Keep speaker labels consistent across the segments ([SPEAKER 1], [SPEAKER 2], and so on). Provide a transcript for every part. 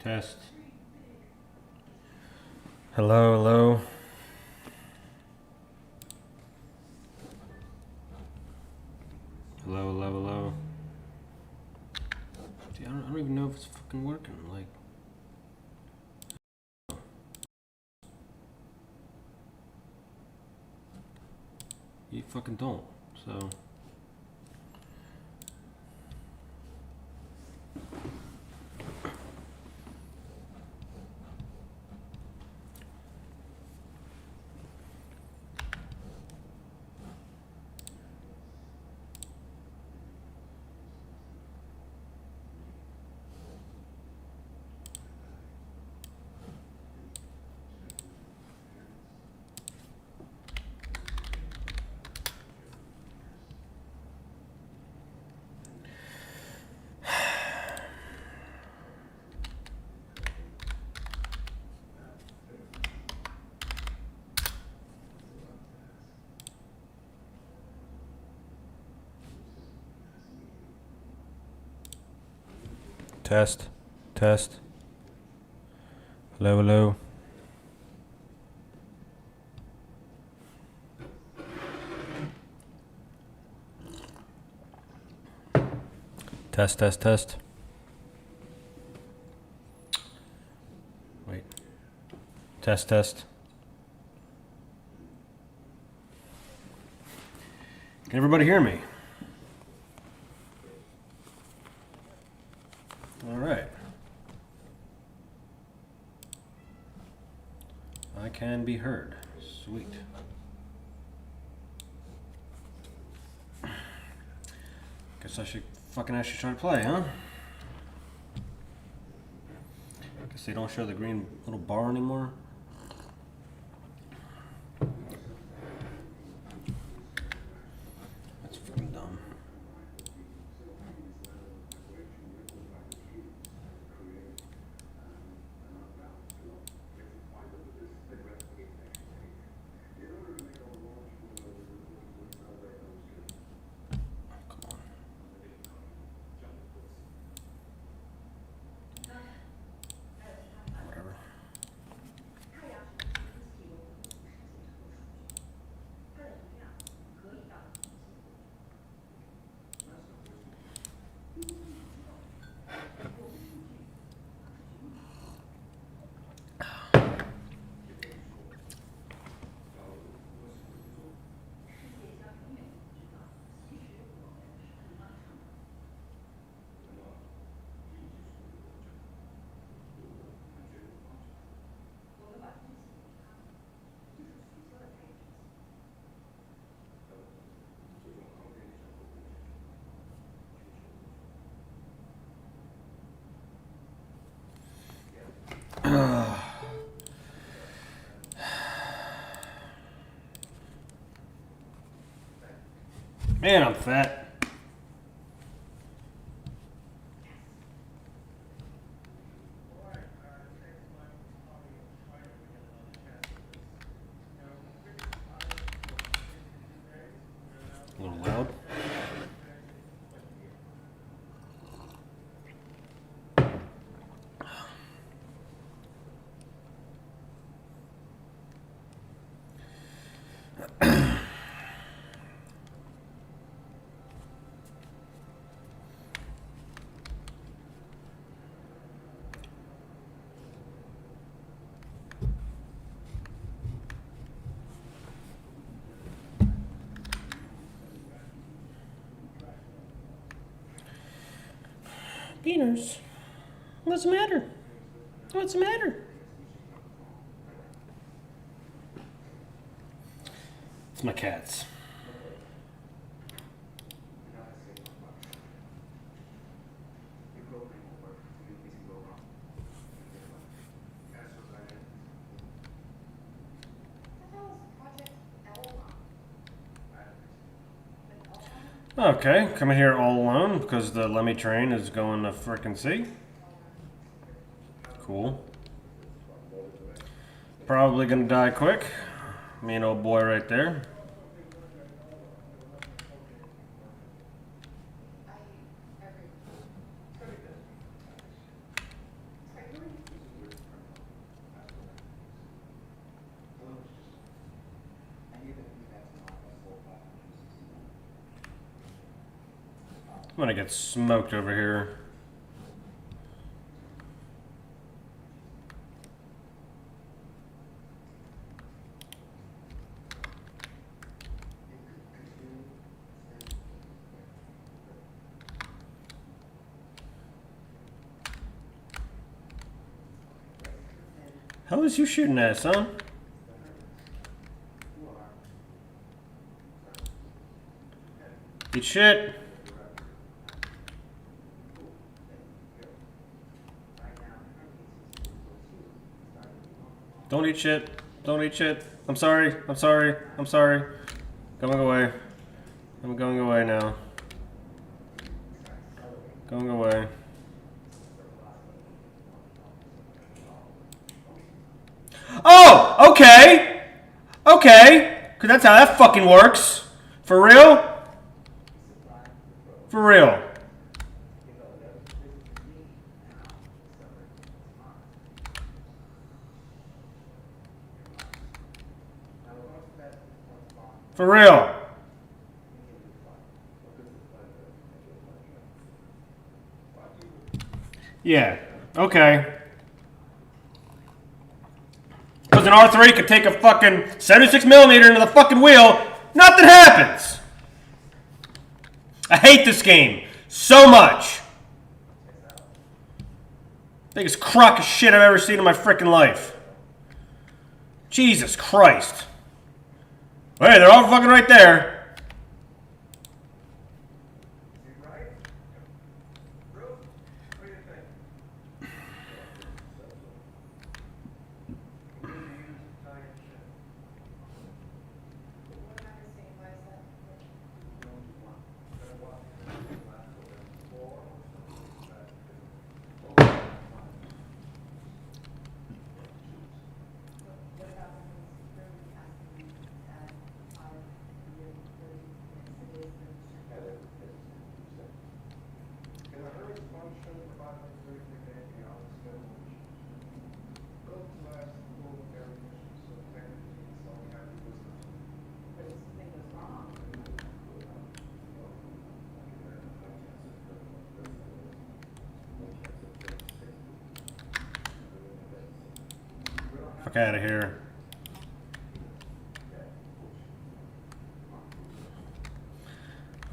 [SPEAKER 1] Test. Hello, hello. Hello, hello, hello. Dude, I don't even know if it's fucking working. Like, you fucking don't. So. Test. Test. Hello, hello. Test, test, test. Wait. Test, test. Can everybody hear me? All right. I can be heard. Sweet. Guess I should fucking actually try to play, huh? Guess they don't show the green little bar anymore. That's fucking dumb. Man, I'm fat. A little loud. Beaners, what's the matter? What's the matter? It's my cats. Okay, coming here all alone because the Lemmy train is going to frickin' sea. Cool. Probably gonna die quick. Me and old boy right there. I'm gonna get smoked over here. How is you shooting at, son? Eat shit. Don't eat shit. Don't eat shit. I'm sorry. I'm sorry. I'm sorry. Going away. I'm going away now. Going away. Oh! Okay! Okay! Because that's how that fucking works. For real? For real. For real. Yeah. Okay. Because an R3 could take a fucking 76mm into the fucking wheel. Nothing happens. I hate this game so much. Biggest crock of shit I've ever seen in my freaking life. Jesus Christ. Hey, they're all fucking right there. Fuck out of here.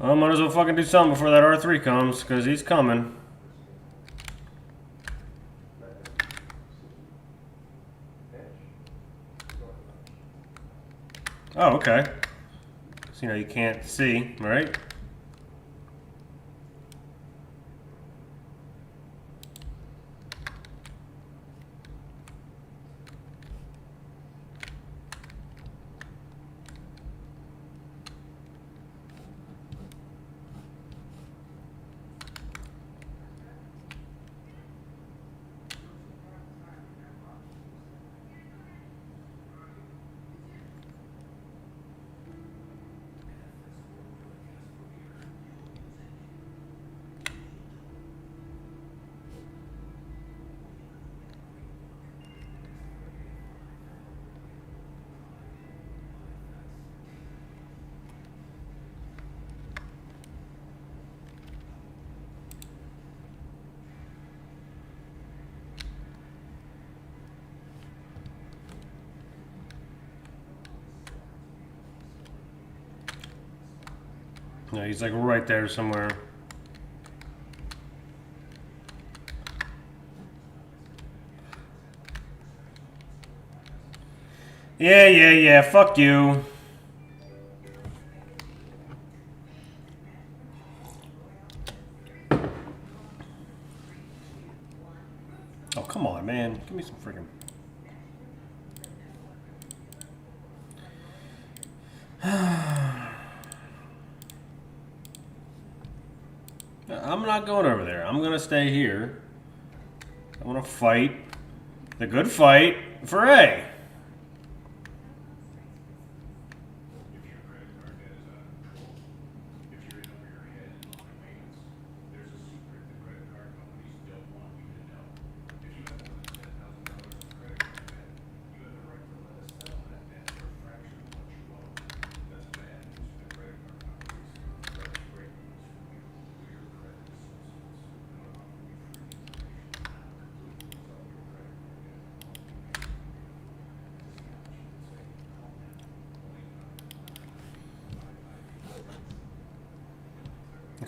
[SPEAKER 1] Well, might as well fucking do something before that R3 comes, because he's coming. Oh, okay. So, you know, you can't see, right? Yeah, he's like right there somewhere. Yeah, fuck you. Oh, come on, man. Give me some freaking... I'm not going over there. I'm gonna stay here. I want to fight the good fight for A.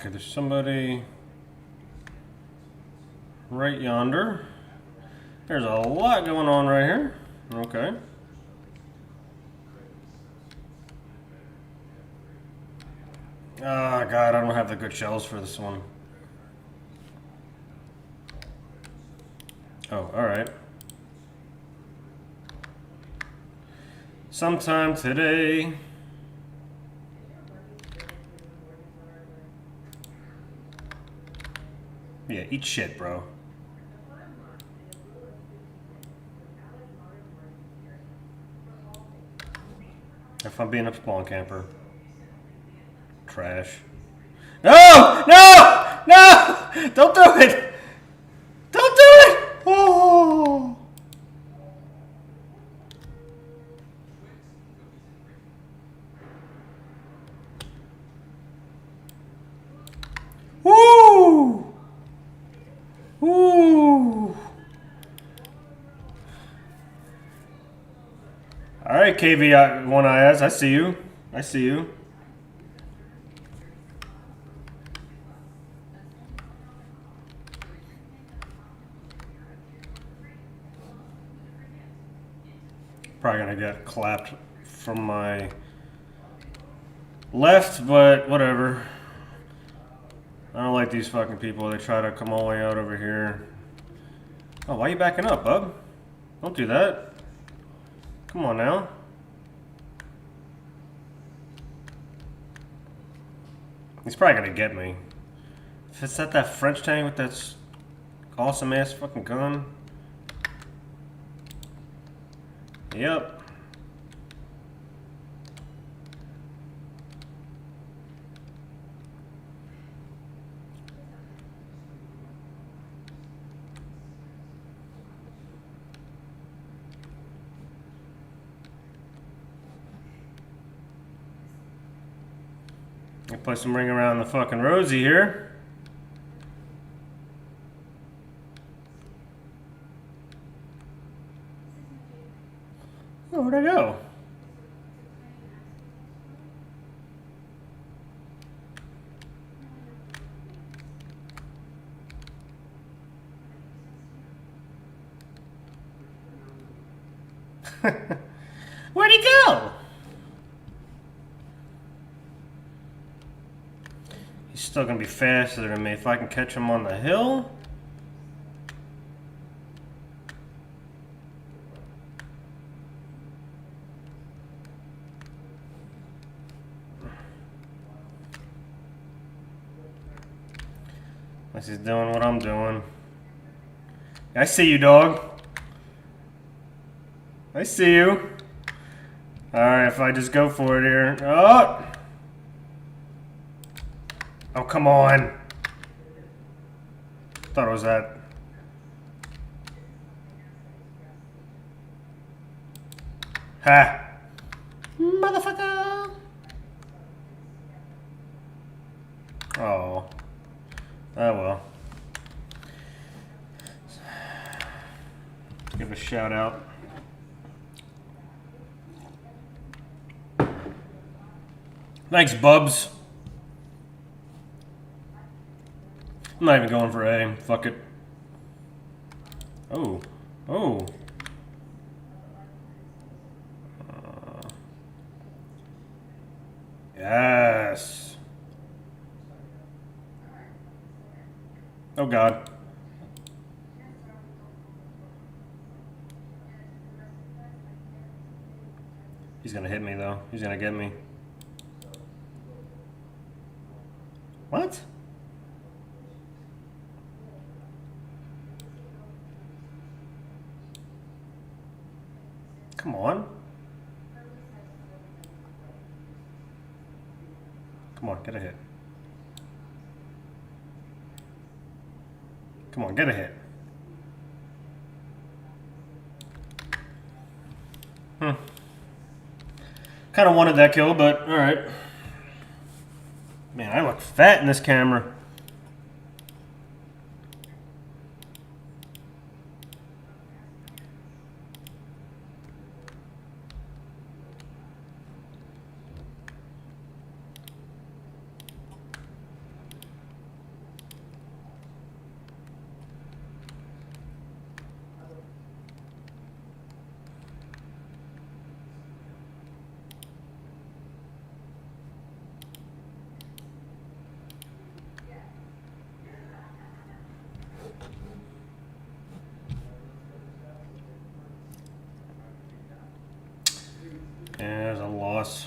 [SPEAKER 1] Okay, there's somebody right yonder. There's a lot going on right here. Okay. Oh, God, I don't have the good shells for this one. Oh, alright. Sometime today. Yeah, eat shit, bro. If I'm being a spawn camper. Trash. No! No! No! Don't do it! Don't do it! Oh! Woo! Woo! Alright, KV One IS, I see you. I see you. Probably gonna get clapped from my left, but whatever. I don't like these fucking people. They try to come all the way out over here. Oh, why are you backing up, bub? Don't do that. Come on now. He's probably gonna get me. If it's at that French tank with that awesome ass fucking gun. Yep. I'll put some ring around the fucking Rosie here. Oh, where'd I go? Where'd he go? He's still gonna be faster than me if I can catch him on the hill. Unless he's doing what I'm doing. I see you, dog. I see you. Alright, if I just go for it here. Oh! Oh, come on. Thought it was that. Ha! Motherfucker! Oh. Oh well. Give a shout out. Thanks, Bubs. I'm not even going for A. Fuck it. Oh. Oh. Yes. Oh, God. He's gonna hit me, though. He's gonna get me. What? Come on. Come on, get a hit. Come on, get a hit. Kind of wanted that kill, but alright. Man, I look fat in this camera. Yeah, there's a loss.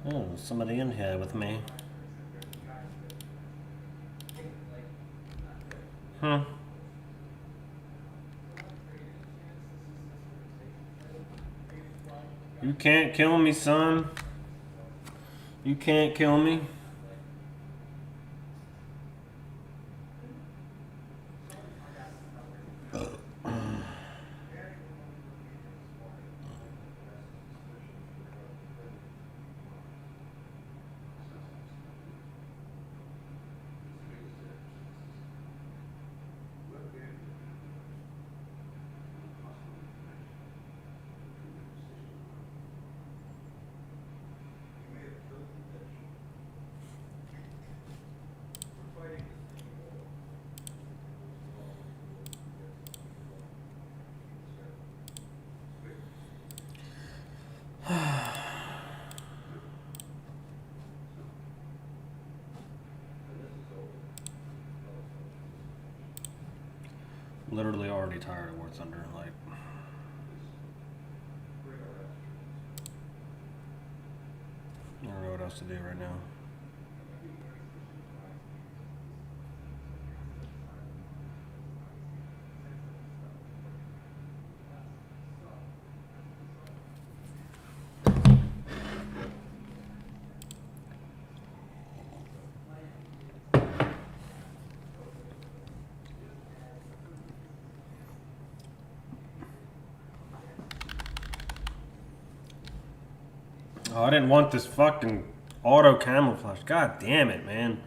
[SPEAKER 1] Oh, somebody in here with me. Hmm. You can't kill me, son. You can't kill me. Literally already tired of War Thunder. Like, I don't know what else to do right now. Oh, I didn't want this fucking auto camouflage. God damn it, man.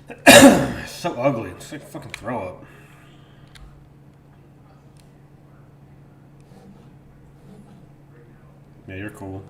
[SPEAKER 1] It's so ugly. It's like fucking throw up. Yeah, you're cool.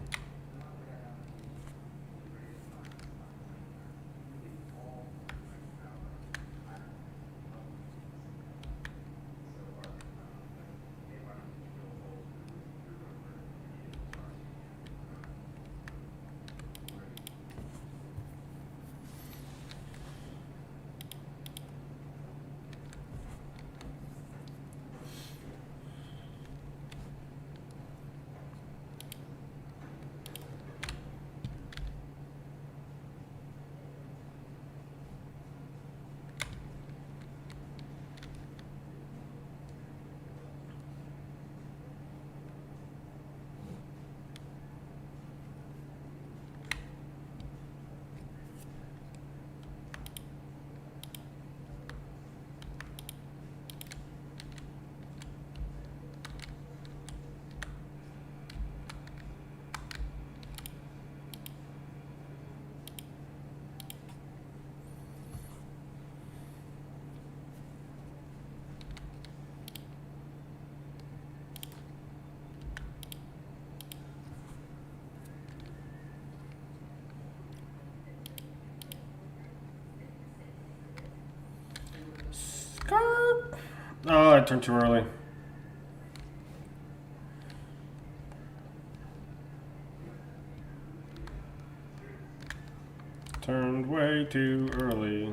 [SPEAKER 1] Skirt. Oh, I turned too early. Turned way too early.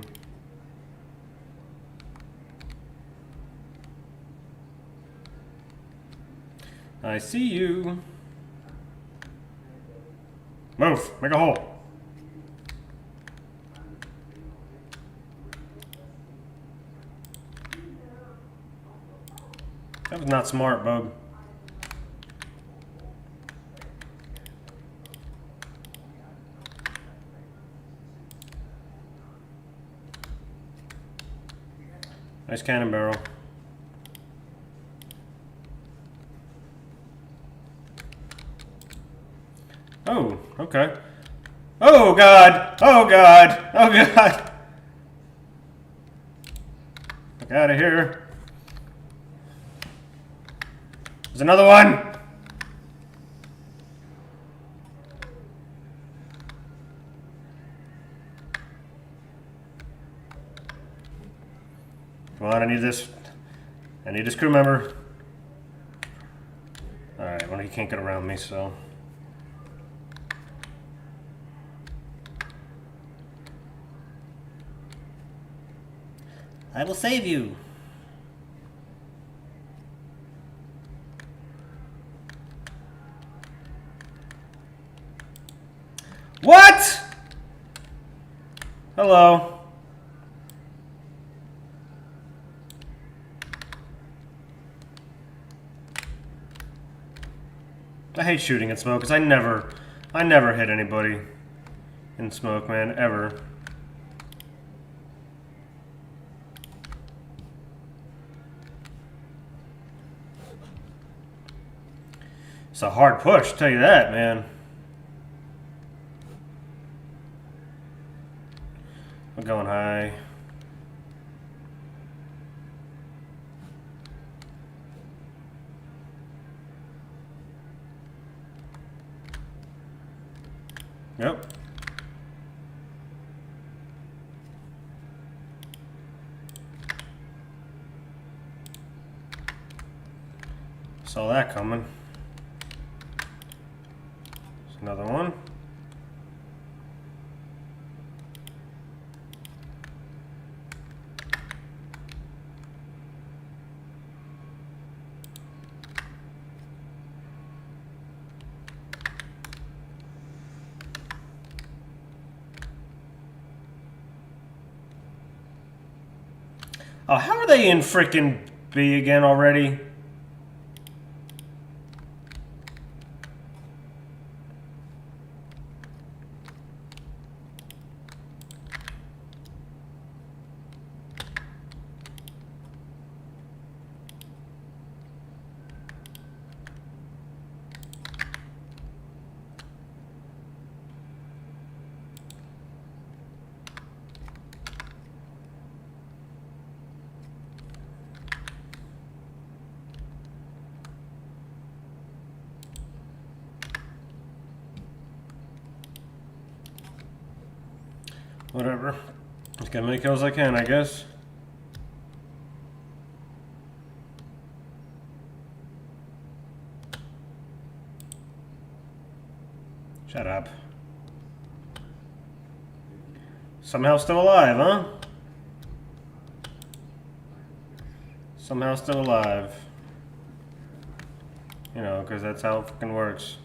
[SPEAKER 1] I see you. Move. Make a hole. That was not smart, bub. Nice cannon barrel. Oh, okay. Oh, God. Oh, God. Oh, God. Get out of here. There's another one. Come on, I need this. I need this crew member. Alright, well, he can't get around me, so. I will save you. Hello. I hate shooting at smoke because I never hit anybody in smoke, man, ever. It's a hard push, tell you that, man. I'm going high. Yep. Saw that coming. There's another one. Oh, how are they in frickin' B again already? Whatever. Just get as many kills as I can, I guess. Shut up. Somehow still alive, huh? Somehow still alive. You know, because that's how it fucking works.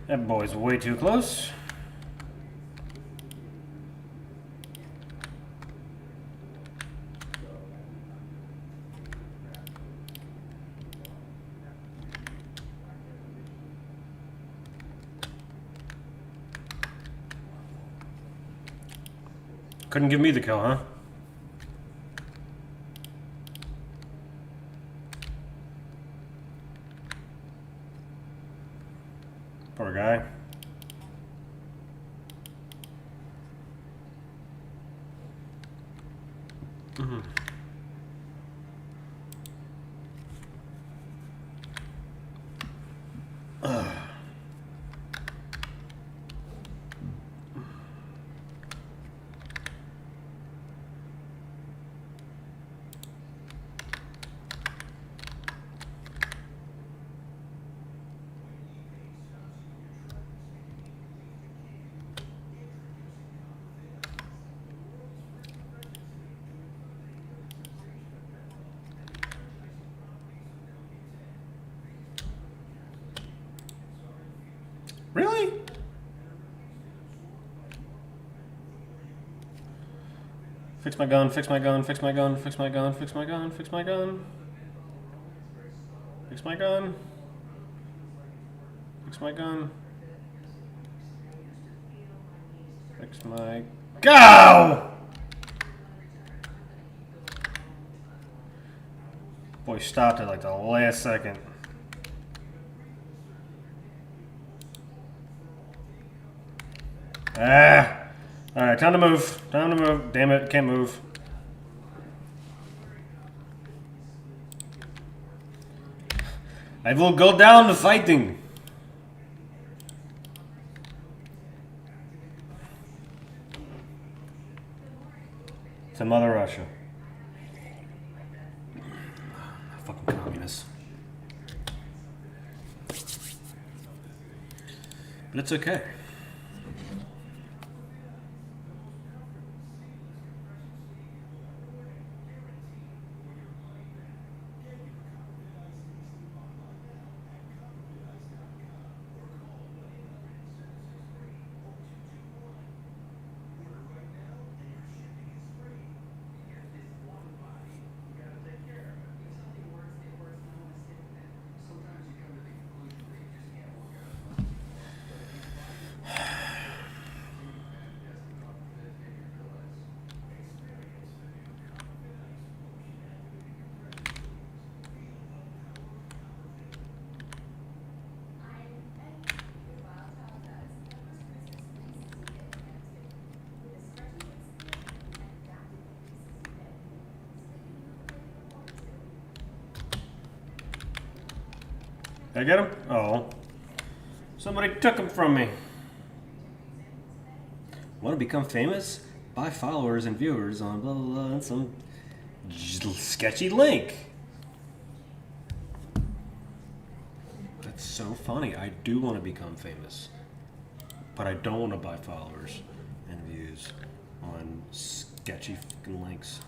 [SPEAKER 1] That boy's way too close. Couldn't give me the kill, huh? Poor guy. Really? Fix my gun, fix my gun, fix my gun, fix my gun, fix my gun, fix my gun. Fix my gun. Fix my gun. Fix my... Go! Boy stopped at like the last second. Ah! Alright, time to move. Time to move. Damn it, can't move. I will go down to fighting. To Mother Russia. Fucking communists. But it's okay. Did I get him? Oh. Somebody took him from me. Want to become famous? Buy followers and viewers on blah blah blah and some sketchy link. That's so funny. I do want to become famous, but I don't want to buy followers and views on sketchy fucking links.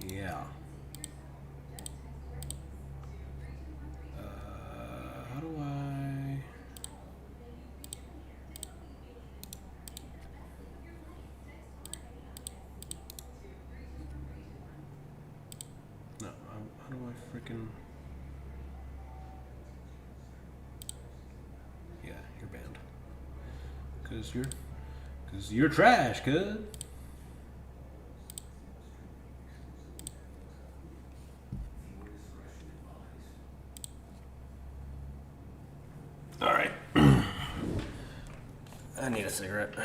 [SPEAKER 1] Yeah. How do I... No, how do I freaking... Yeah, you're banned. Cause you're trash, cuz. Alright. I need a cigarette.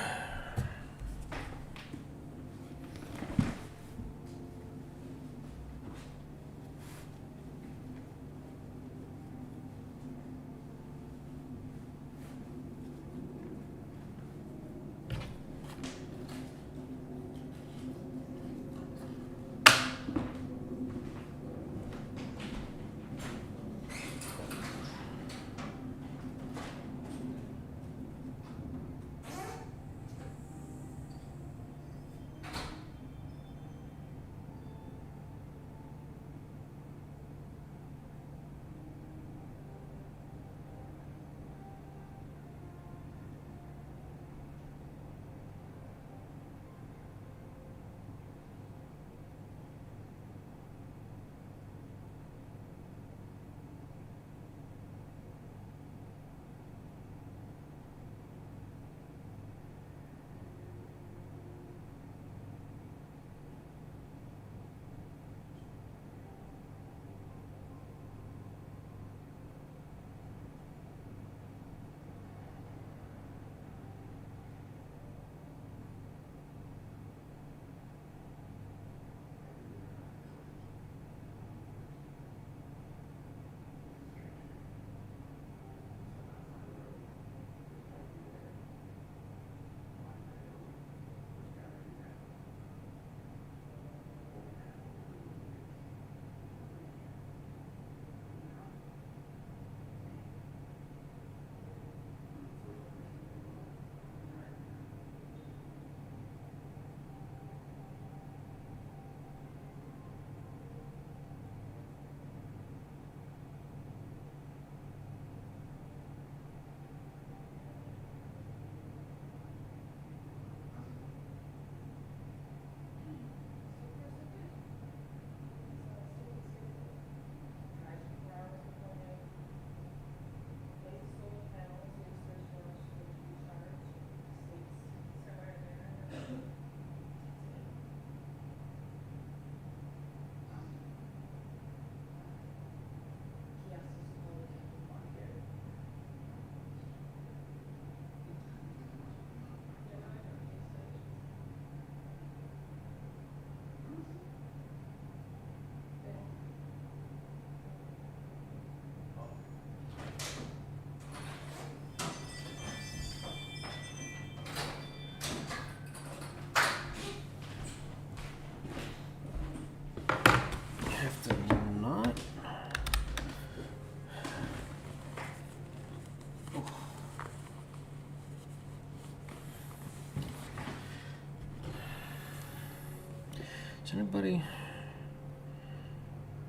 [SPEAKER 1] Is anybody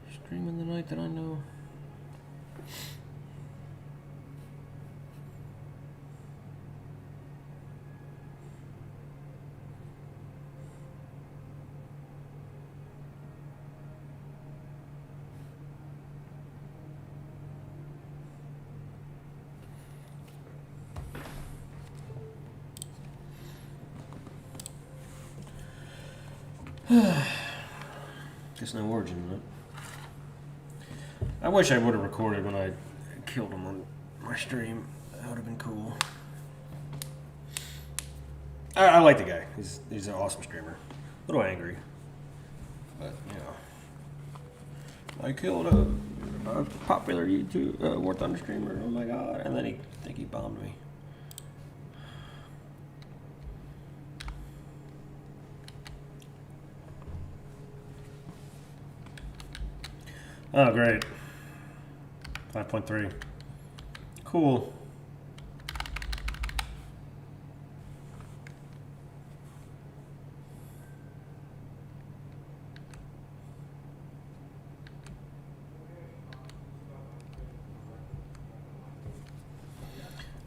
[SPEAKER 1] streaming tonight that I know? Guess no origin in it. I wish I would have recorded when I killed him on my stream. That would have been cool. I like the guy. He's an awesome streamer. A little angry. But, you know. I killed a popular YouTube War Thunder streamer. Oh my god! And then I think he bombed me. Oh great! 5.3. Cool.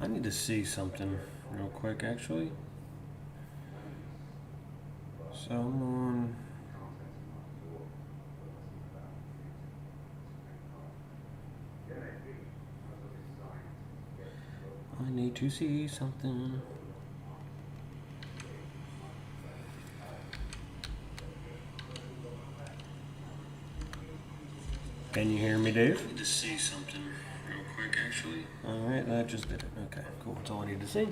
[SPEAKER 1] I need to see something real quick, actually. Someone. I need to see something. Can you hear me, Dave? I need to see something real quick, actually. Alright, that just did it. Okay, cool. That's all I need to see.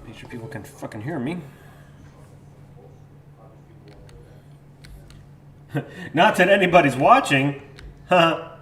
[SPEAKER 1] Make sure people can fucking hear me. Not that anybody's watching. Haha.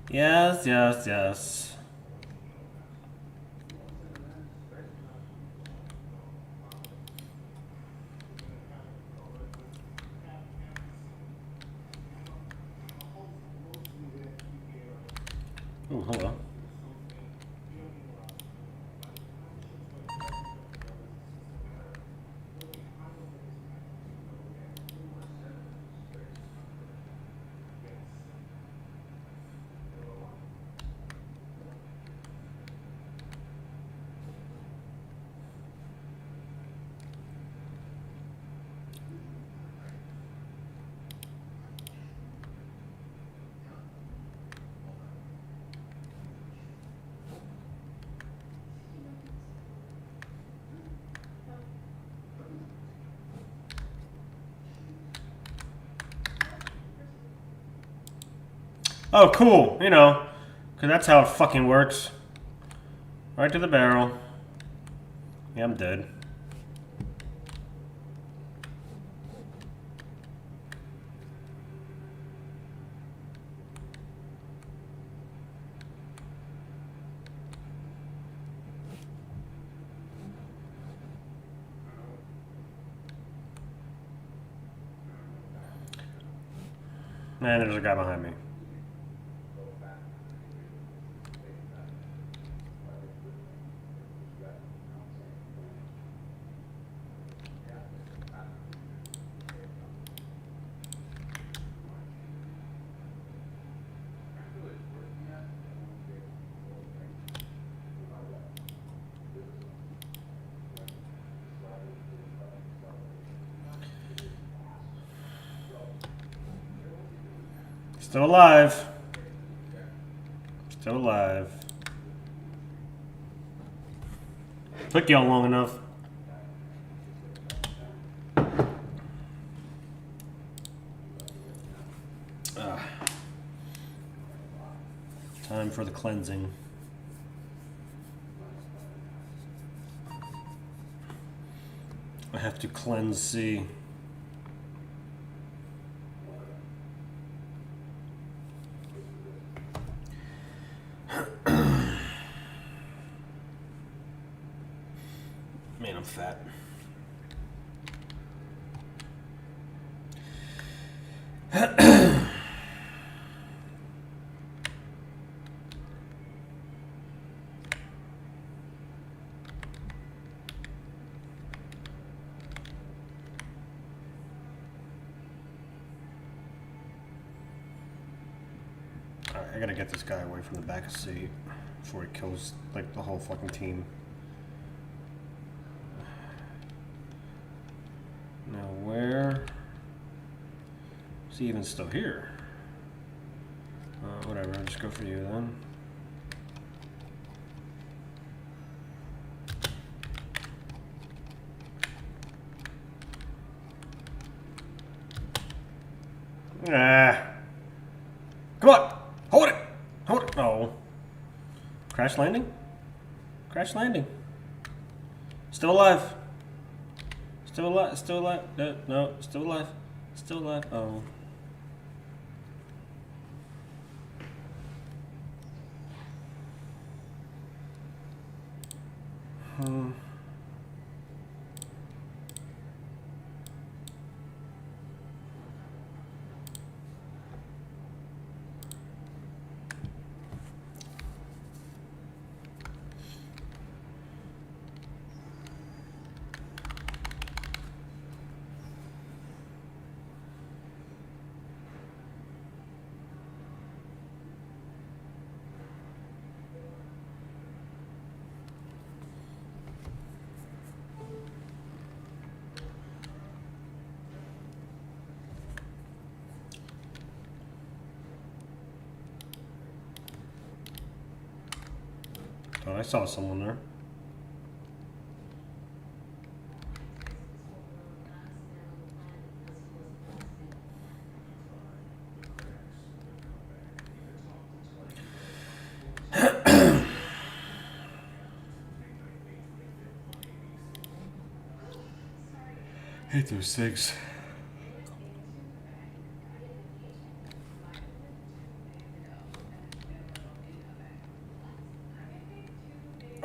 [SPEAKER 1] Yes, yes, yes. Oh, hello. Oh, cool. You know, because that's how it fucking works. Right to the barrel. Yeah, I'm dead. Man, there's a guy behind me. Still alive. Still alive. Took y'all long enough. Time for the cleansing. I have to cleanse C. Man, I'm fat. I gotta get this guy away from the back of the seat before he kills like the whole fucking team. Now where is he even still here? Whatever, I'll just go for you then. Ah. Come on! Hold it! Hold it! Oh. Crash landing? Crash landing. Still alive. Still alive. Still alive. No, still alive. Still alive. Oh. Oh, I saw someone there. Hate those cigs.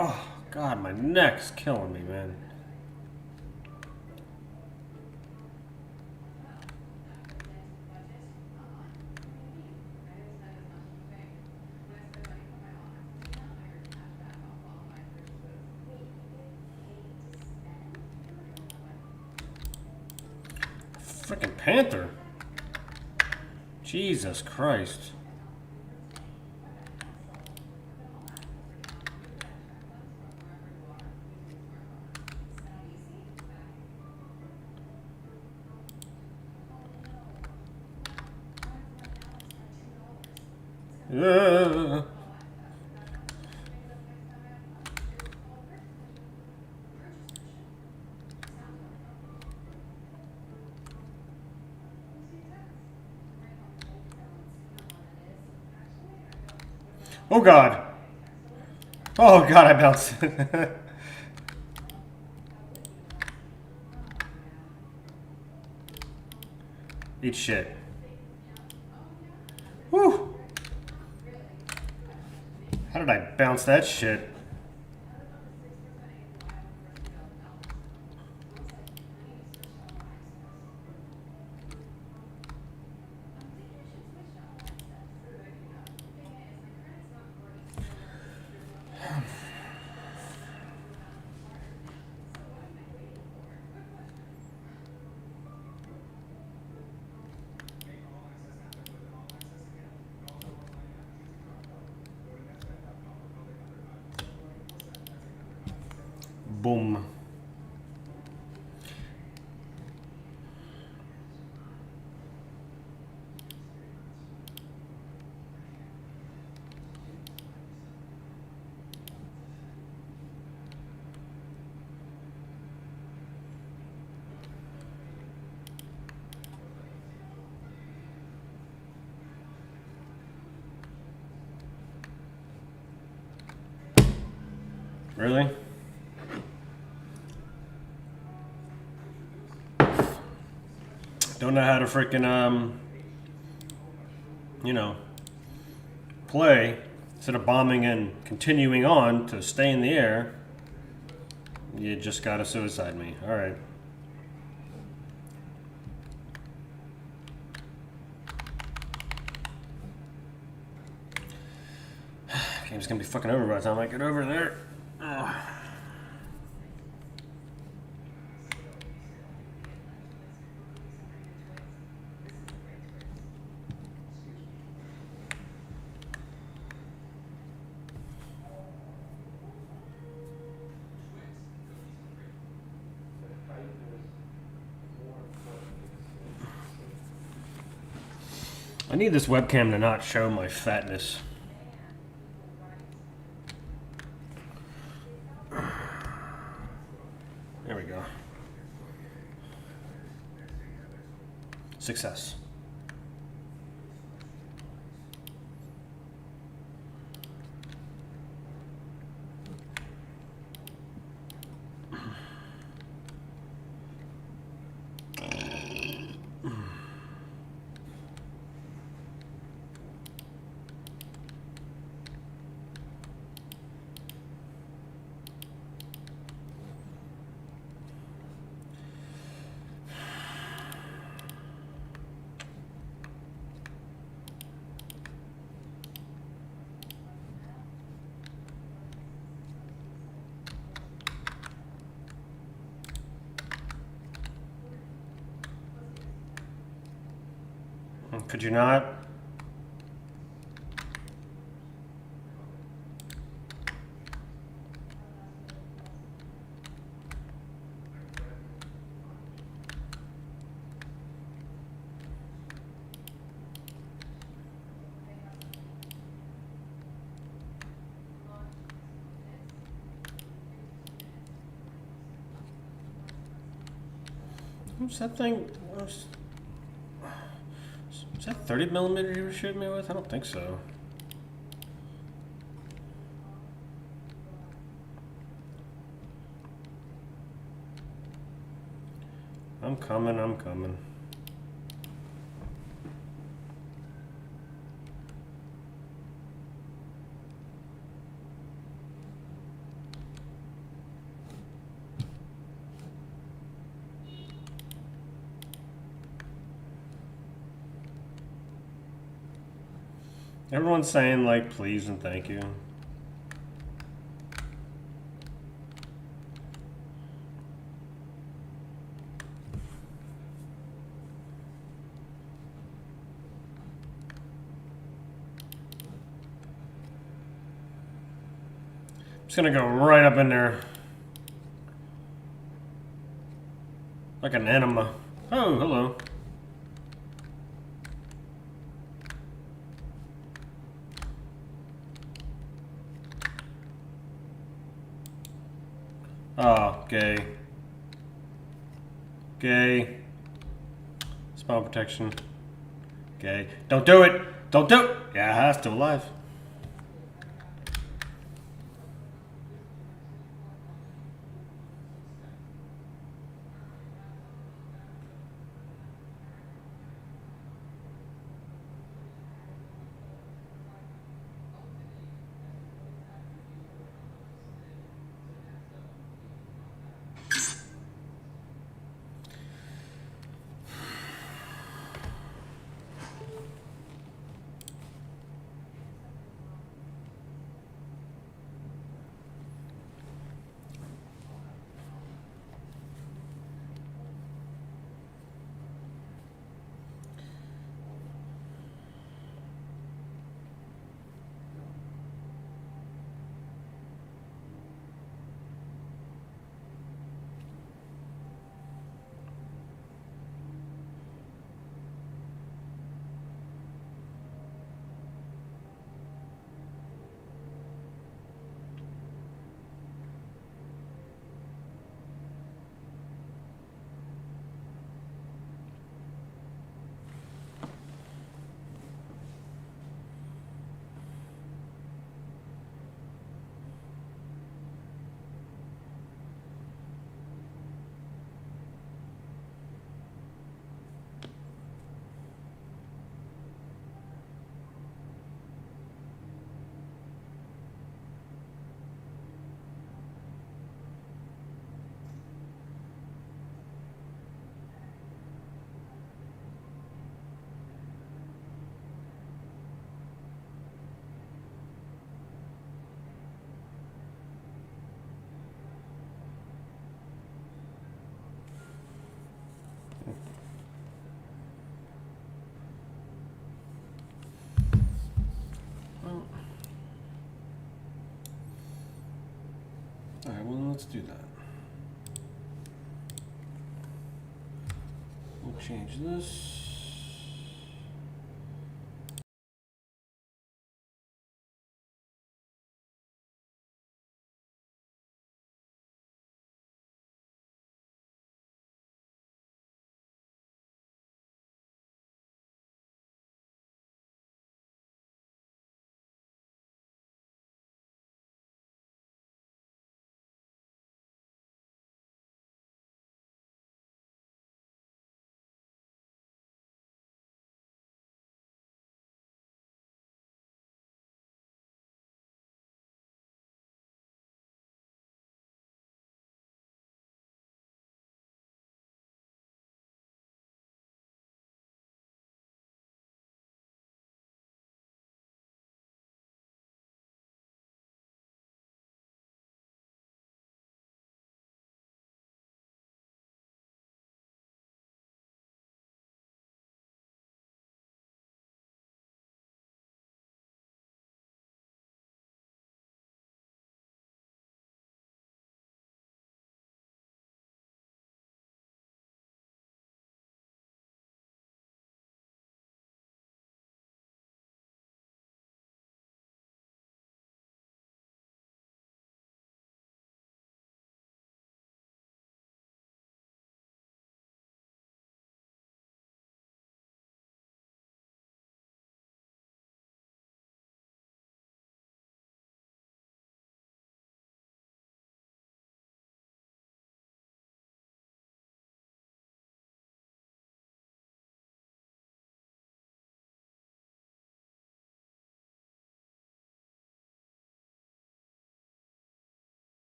[SPEAKER 1] Oh, God, my neck's killing me, man. Freaking Panther. Jesus Christ. Oh God. Oh God, I bounced. Eat shit. Whew. How did I bounce that shit? Boom. Really? Don't know how to freaking, you know, play. Instead of bombing and continuing on to stay in the air, you just gotta suicide me. Alright. Game's gonna be fucking over by the time I get over there. Ugh. need this webcam to not show my fatness. There we go. Success. Could you not? What's that thing? Is that 30 millimeter you were shooting me with? I don't think so. I'm coming, I'm coming. Everyone's saying like please and thank you. Just gonna go right up in there. Like an enema. Oh, hello. Oh, gay. Gay. Spawn protection. Gay. Don't do it! Don't do it! Yeah, still alive. Alright, well let's do that. We'll change this.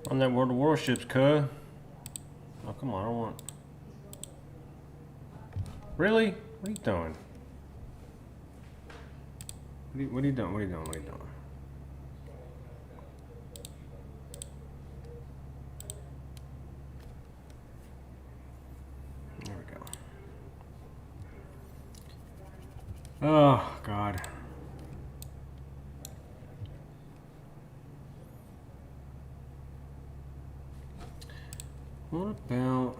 [SPEAKER 1] On that World of Warships, cuh. Oh, come on, I don't want... Really? What are you doing? What are you doing? What are you doing? What are you doing? There we go. Oh, God. What about...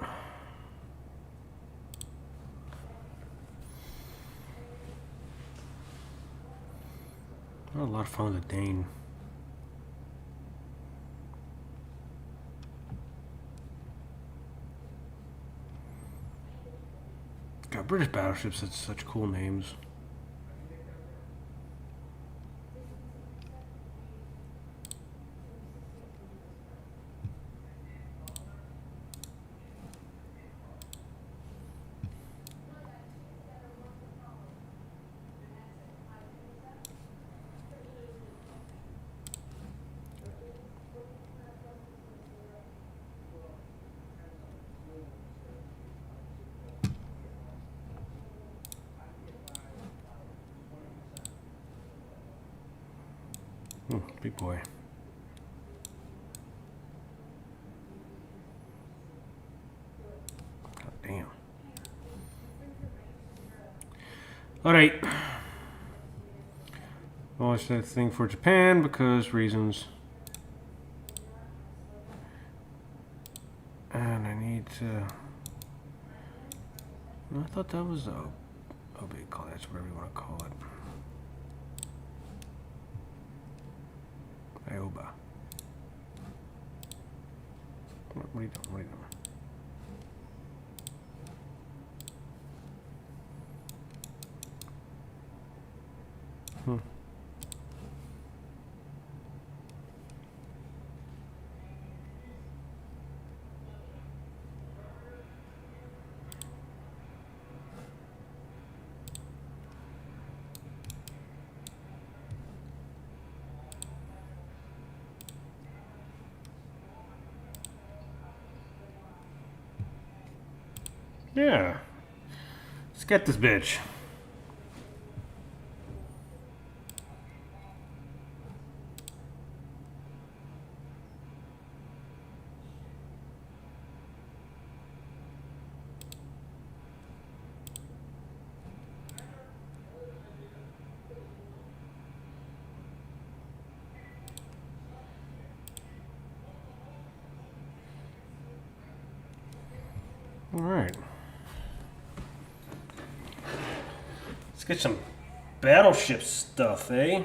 [SPEAKER 1] I had a lot of fun with the Dane. God, British battleships had such cool names. Big boy. God damn. Alright. Launched that thing for Japan because reasons. And I need to... I thought that was big call. That's whatever you want to call it. Ioba. What are you doing? What are you doing? Yeah. Let's get this bitch. All right. Let's get some battleship stuff, eh?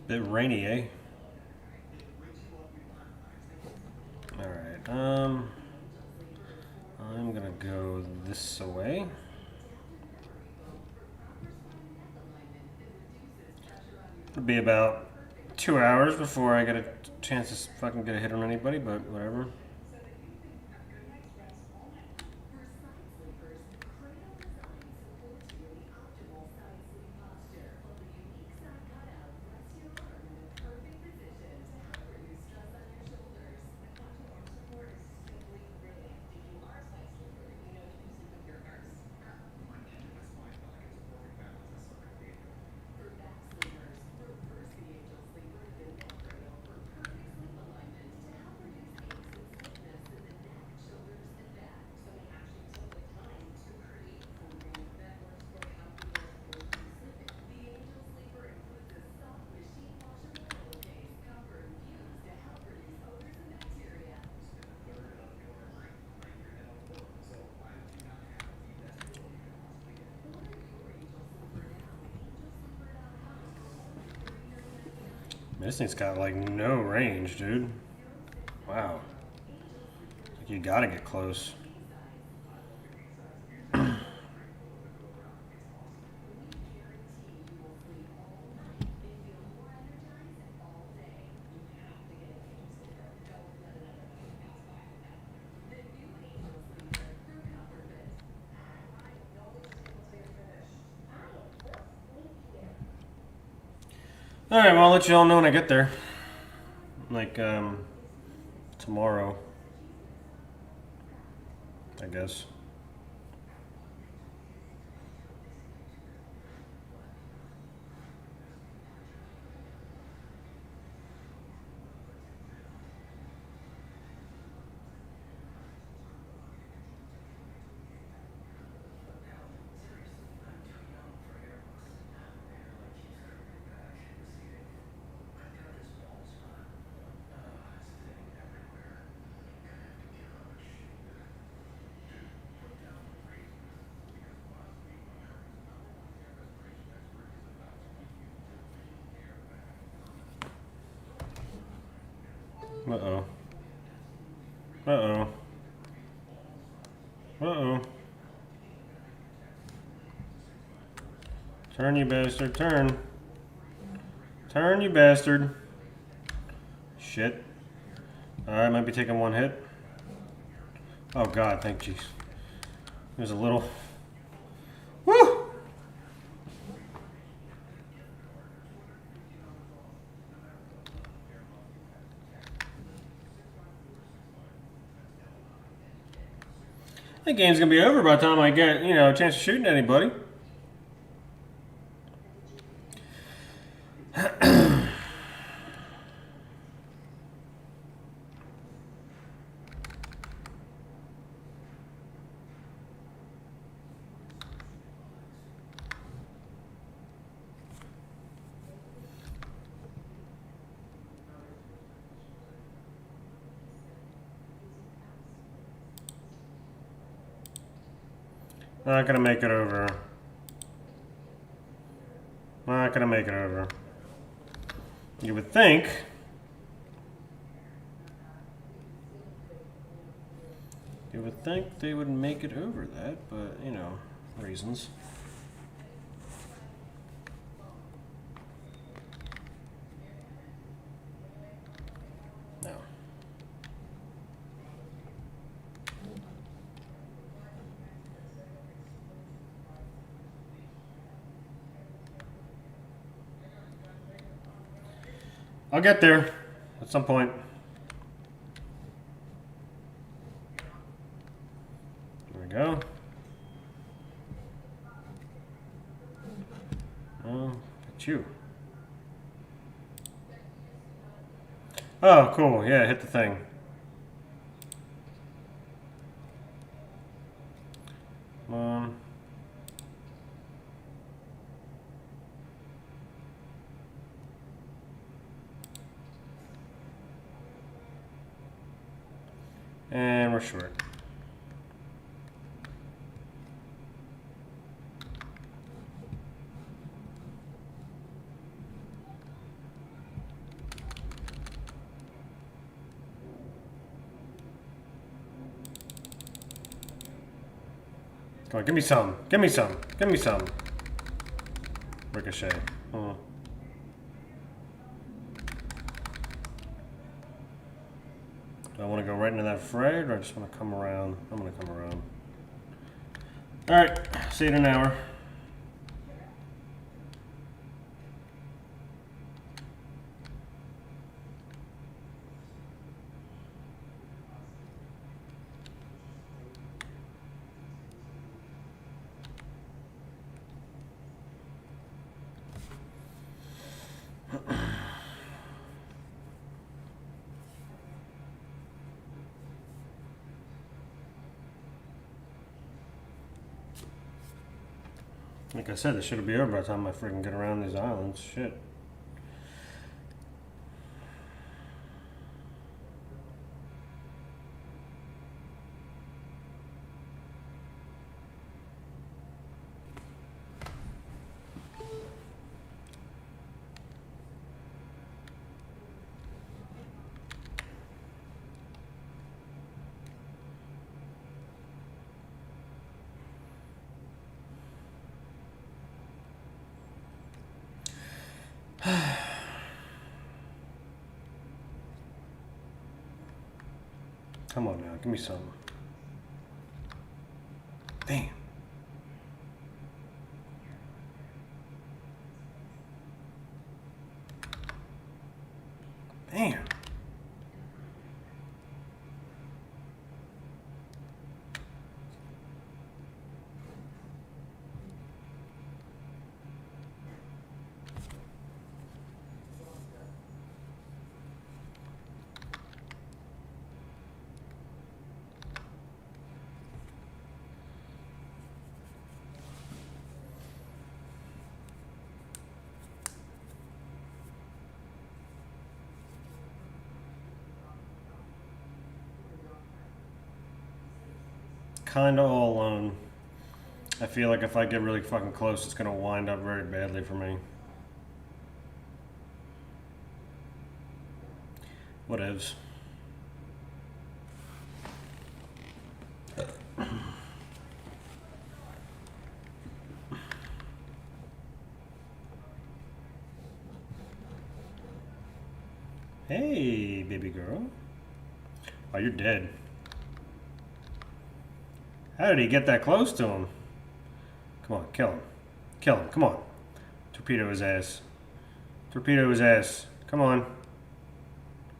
[SPEAKER 1] Bit rainy, eh? Alright, I'm gonna go this way. It'll be about 2 hours before I get a chance to fucking get a hit on anybody, but whatever. This thing's got like no range, dude. Wow. You gotta get close. Alright, well, I'll let you all know when I get there. Like, tomorrow. I guess. Uh-oh. Uh-oh. Uh-oh. Turn, you bastard. Turn. Turn, you bastard. Shit. Alright, might be taking one hit. Oh god, thank jeez. There's a little... Woo! That game's gonna be over by the time I get, you know, a chance of shooting anybody. Not gonna make it over. Not gonna make it over. You would think. You would think they would make it over that, but, you know, reasons. No. I'll get there at some point. There we go. Oh, it's you. Oh, cool. Yeah, hit the thing. Come on. And we're short. Come on, give me some. Give me some. Give me some. Ricochet. Oh. Do I want to go right into that fray, or do I just want to come around? I'm going to come around. Alright, see you in an hour. Like I said, this should be over by the time I freaking get around these islands. Shit. Come on now, give me some. Damn. Damn. Kinda all alone. I feel like if I get really fucking close, it's gonna wind up very badly for me. Whatevs. Hey, baby girl. Oh, you're dead. How did he get that close to him? Come on, kill him. Kill him, come on. Torpedo his ass. Torpedo his ass. Come on.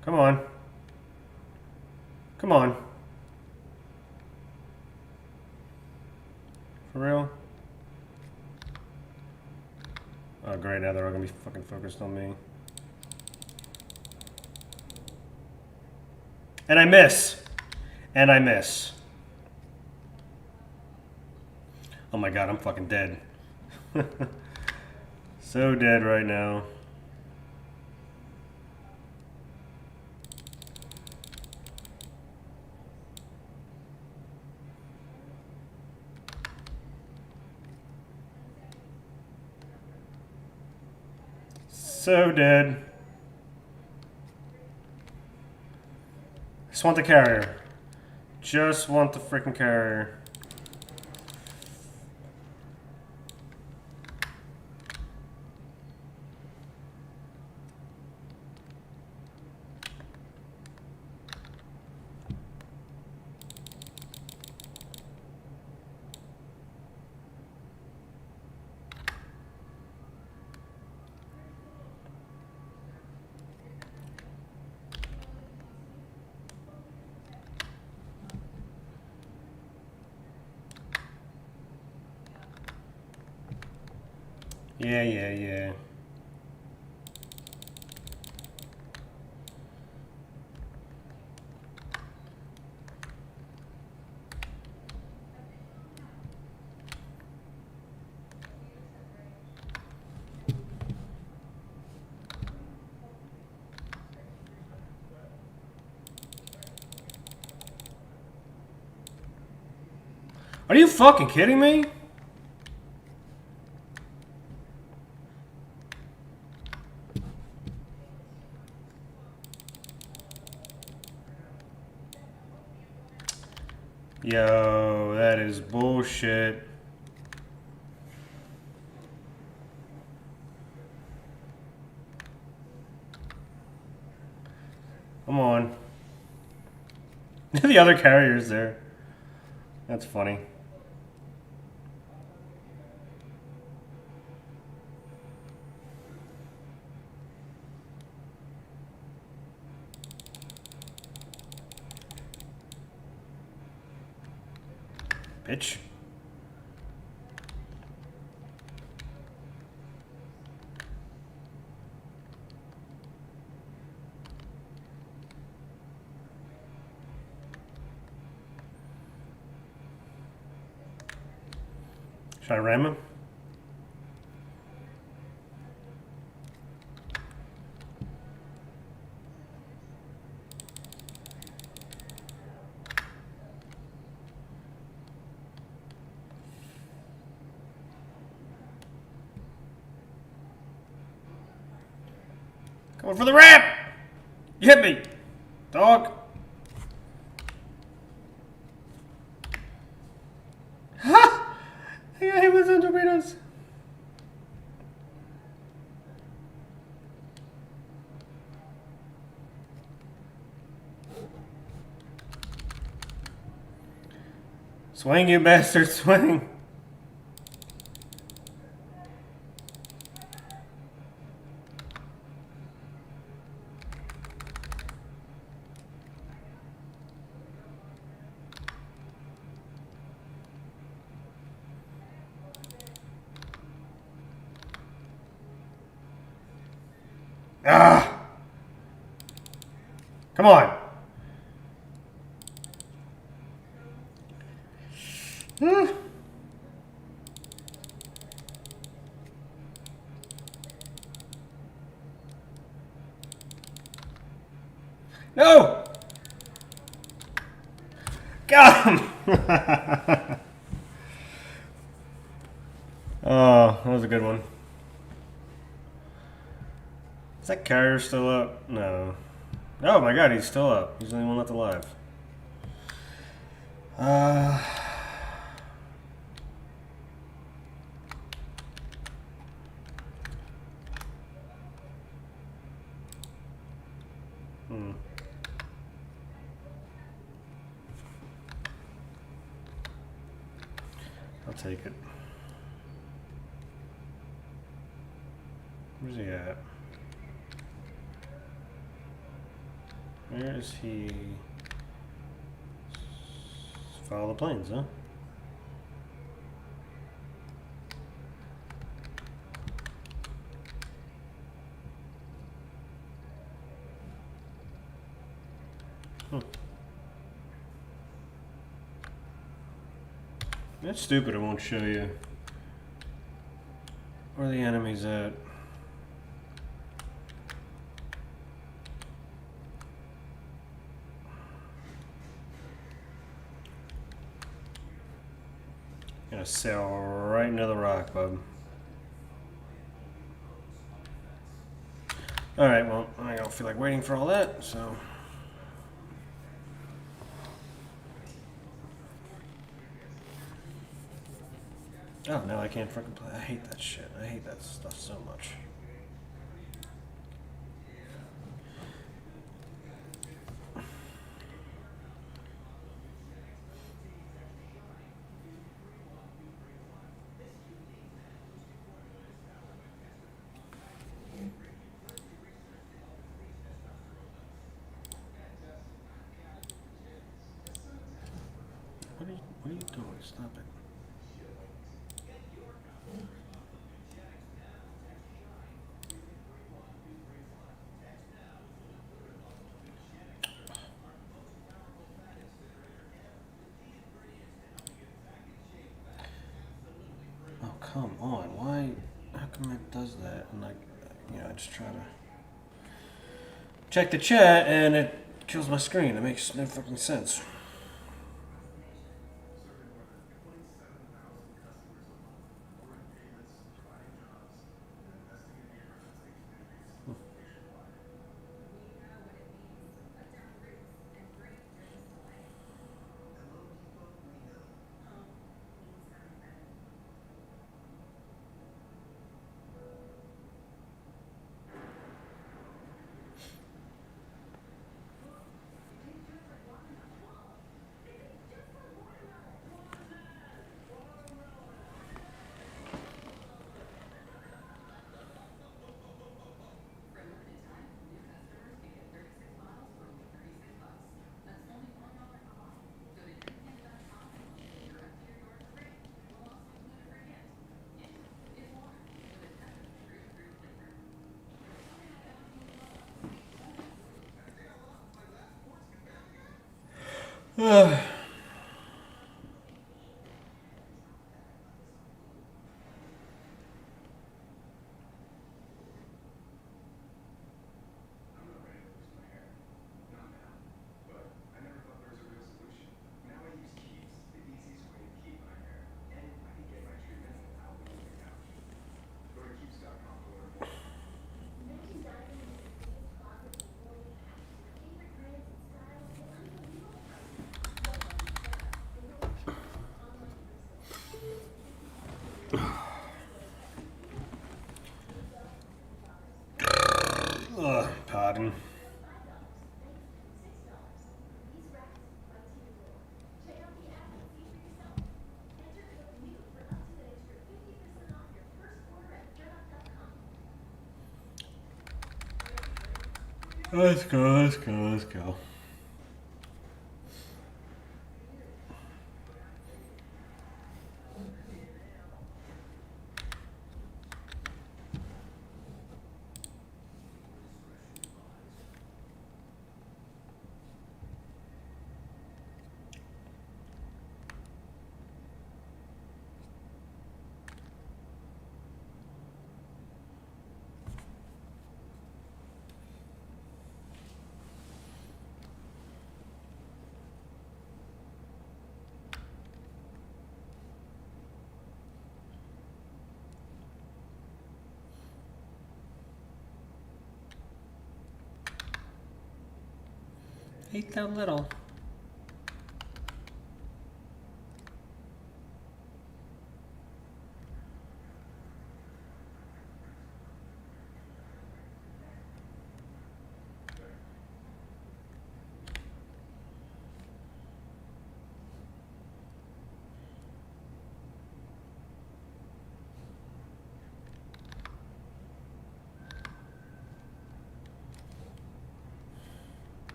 [SPEAKER 1] Come on. Come on. For real? Oh, great, now they're all gonna be fucking focused on me. And I miss. And I miss. Oh my god, I'm fucking dead. So dead right now. So dead. Just want the carrier. Just want the freaking carrier. Yeah. Are you fucking kidding me? Yo, that is bullshit. Come on. The other carrier's there. That's funny. Bitch. Should I ram him? Going for the ramp! You hit me, dog. Ha! I got hit with some torpedoes. Swing, you bastard, swing. Ah! Come on. No! Got him! Oh, that was a good one. Is that carrier still up? No. Oh my god, he's still up. He's the only one left alive. I'll take it. Where's he at? Where is he? Follow the planes, huh? That's stupid, it won't show you where the enemy's at. Gonna sail right into the rock, bub. Alright, well, I don't feel like waiting for all that, so. Oh, now I can't freaking play. I hate that shit. I hate that stuff so much. What are you doing? Stop it. Oh, come on. Why? How come it does that? And like, I just try to check the chat and it kills my screen. It makes no fucking sense. Let's go, let's go, let's go. Ain't that little?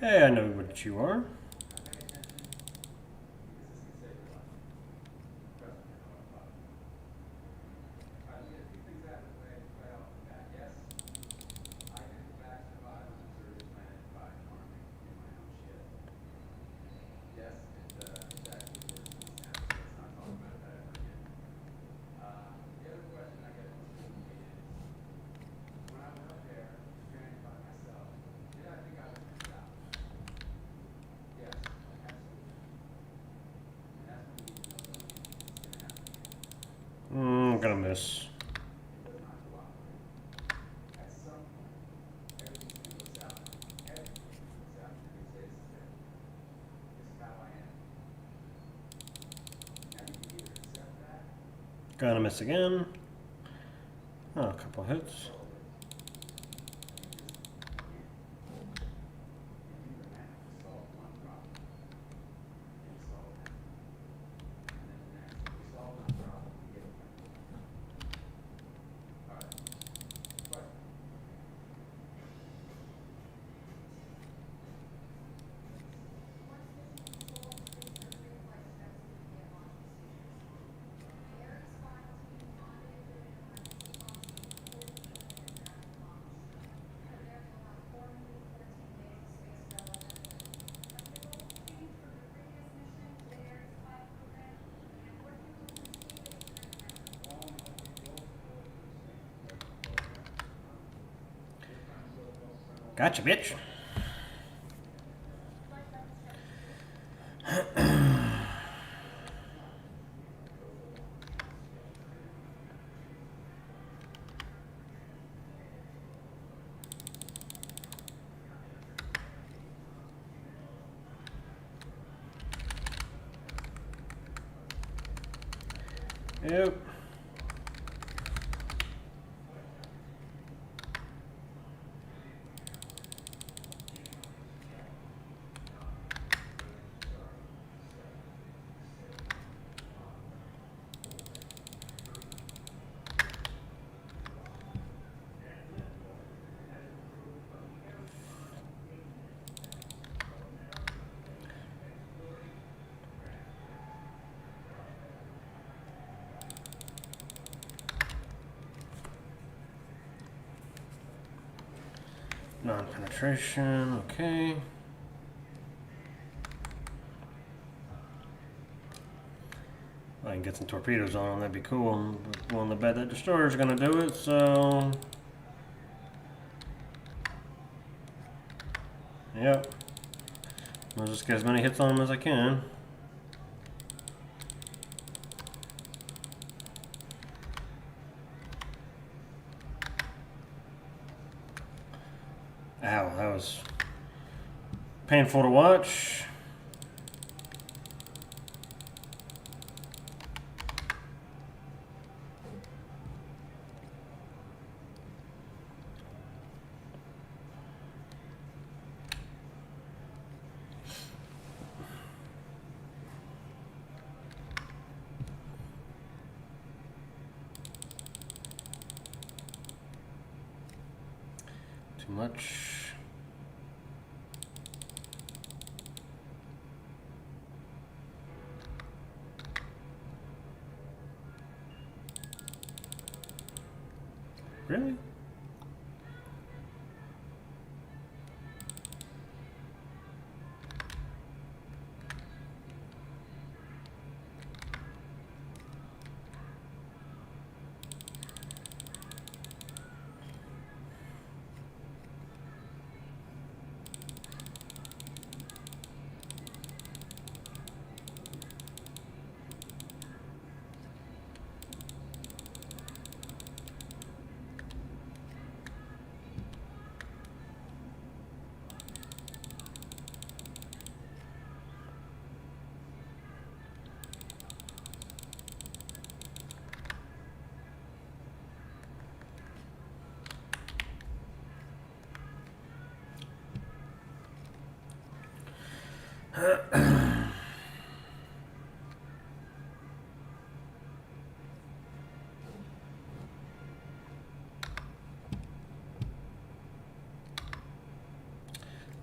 [SPEAKER 1] Hey, I know what you are. I'm gonna miss. Gonna miss again. Oh, a couple hits. Gotcha, bitch. Yep. Non-penetration, okay. If I can get some torpedoes on them, that'd be cool. But willing to bet that destroyer's gonna do it, so... Yep. I'll just get as many hits on them as I can. Ow, that was painful to watch. Too much. Really?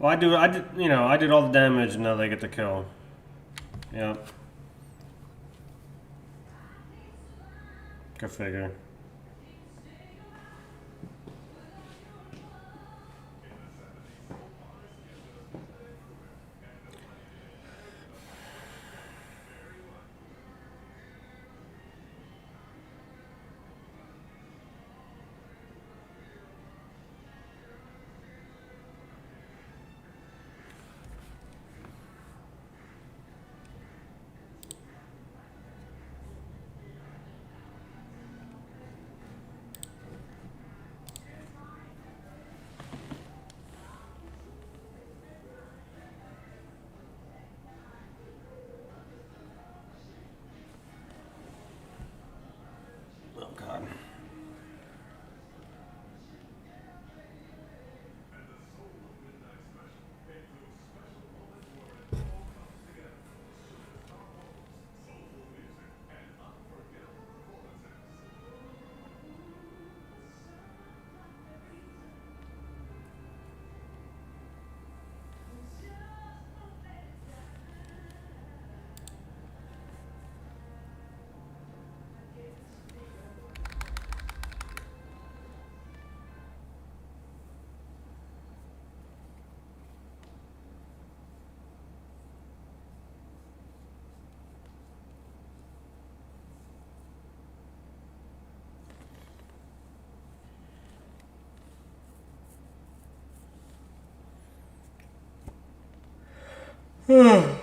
[SPEAKER 1] Well, I did all the damage and now they get the kill. Yep. Go figure. Oh, God. Oh,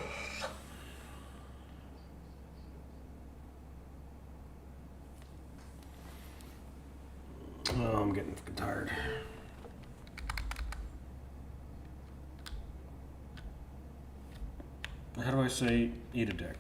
[SPEAKER 1] I'm getting tired. How do I say eat a dick?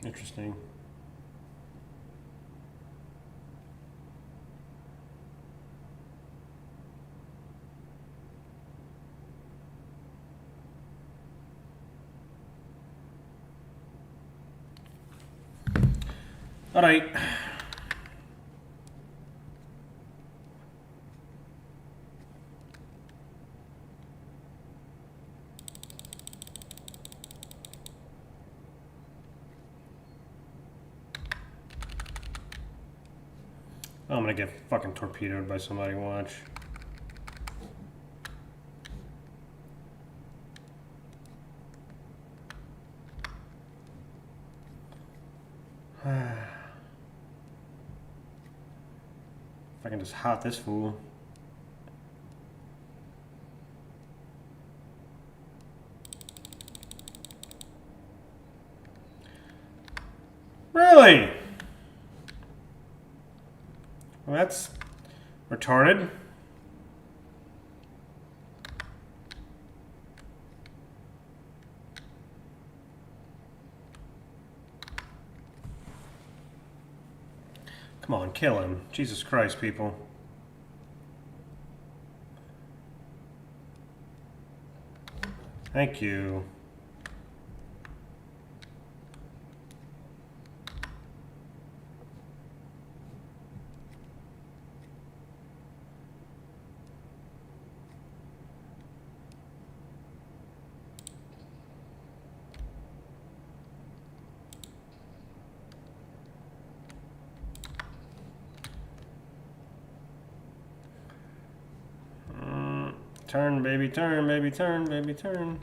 [SPEAKER 1] Interesting. All right. I'm gonna get fucking torpedoed by somebody, watch. If I can just hot this fool. Really? Well, that's retarded. Come on, kill him. Jesus Christ, people. Thank you. Turn, baby, turn, baby, turn, baby, turn.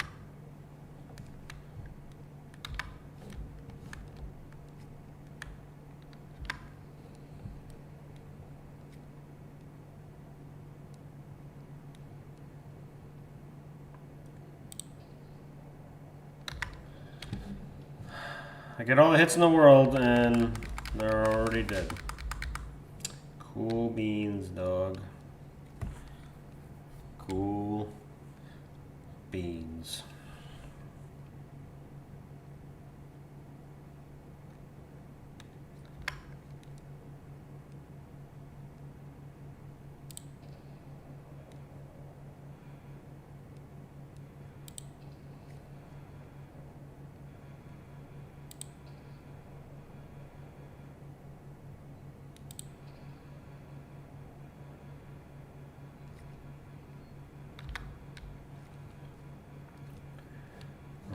[SPEAKER 1] I get all the hits in the world and they're already dead. Cool beans, dog. Cool beans.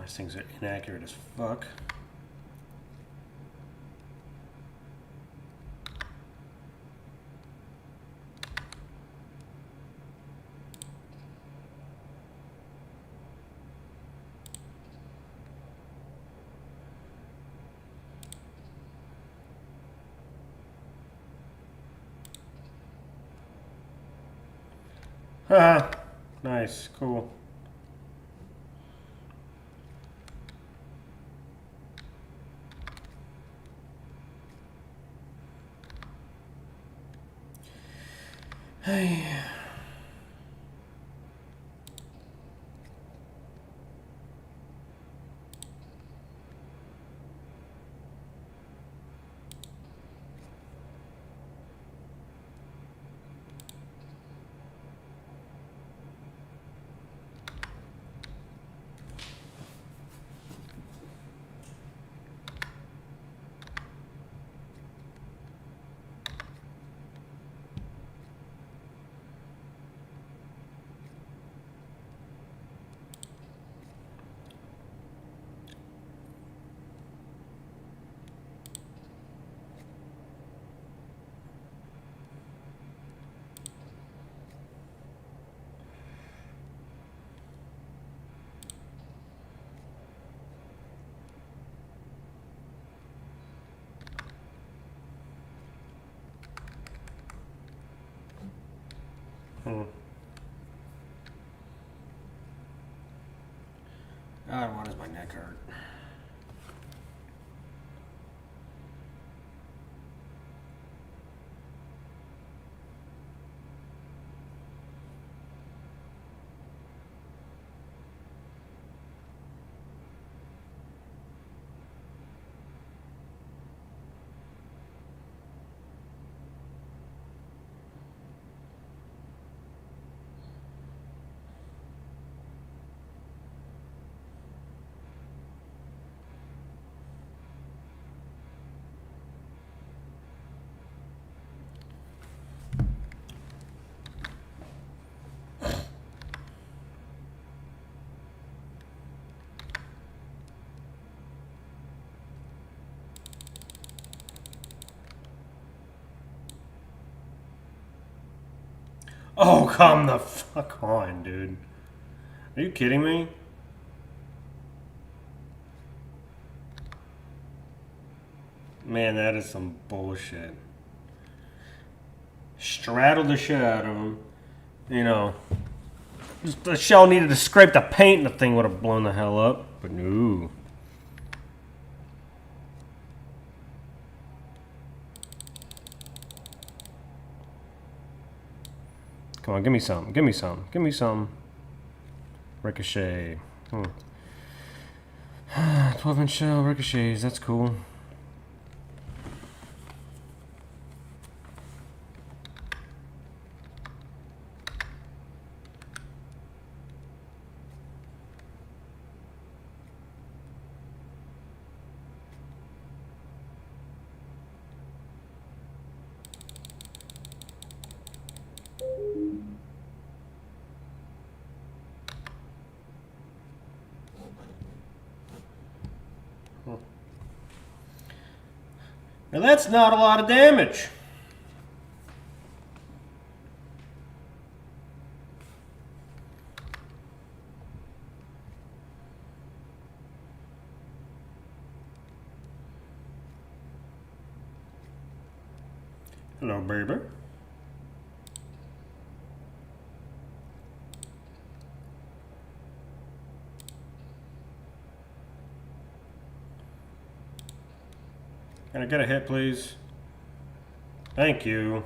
[SPEAKER 1] These things are inaccurate as fuck. Haha, nice, cool. Hey. God, why does my neck hurt? Oh, come the fuck on, dude. Are you kidding me? Man, that is some bullshit. Straddled the shit out of him. You know, just the shell needed to scrape the paint and the thing would have blown the hell up. But no. Come on, give me some. Give me some. Give me some. Ricochet. 12-inch shell, ricochets. That's cool. Now that's not a lot of damage. Hello, baby. Can I get a hit, please? Thank you.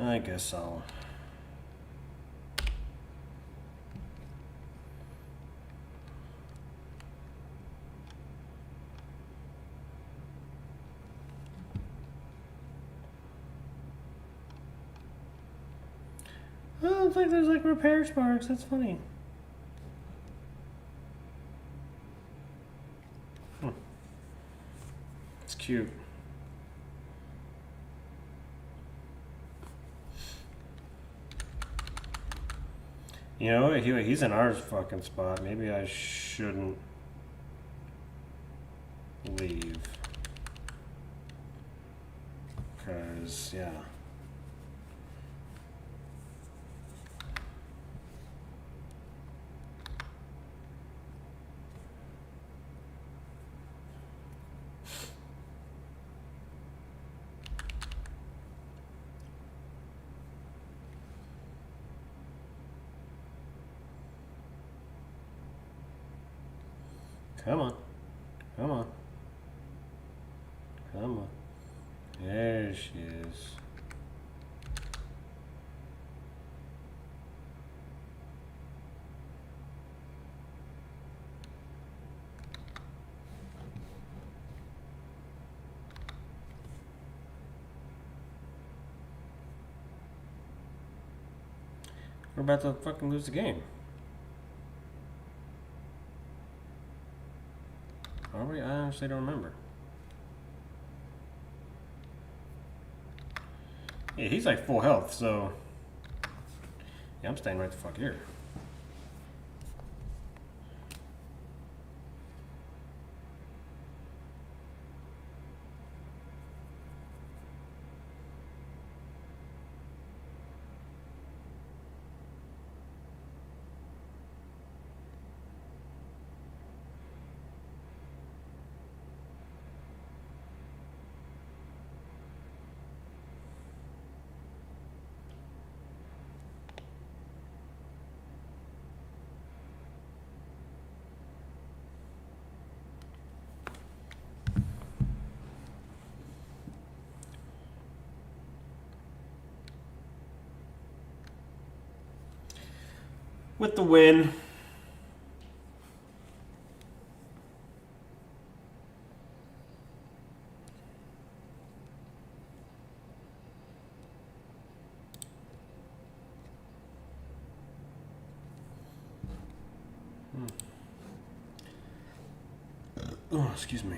[SPEAKER 1] I guess so. Oh, it's like there's like repair sparks. That's funny. It's cute. You know, he's in our fucking spot. Maybe I shouldn't leave. Because, yeah. Come on. Come on. Come on. There she is. We're about to fucking lose the game. Are we? I honestly don't remember. Yeah, he's like full health, so... Yeah, I'm staying right the fuck here. with the win. Oh, excuse me.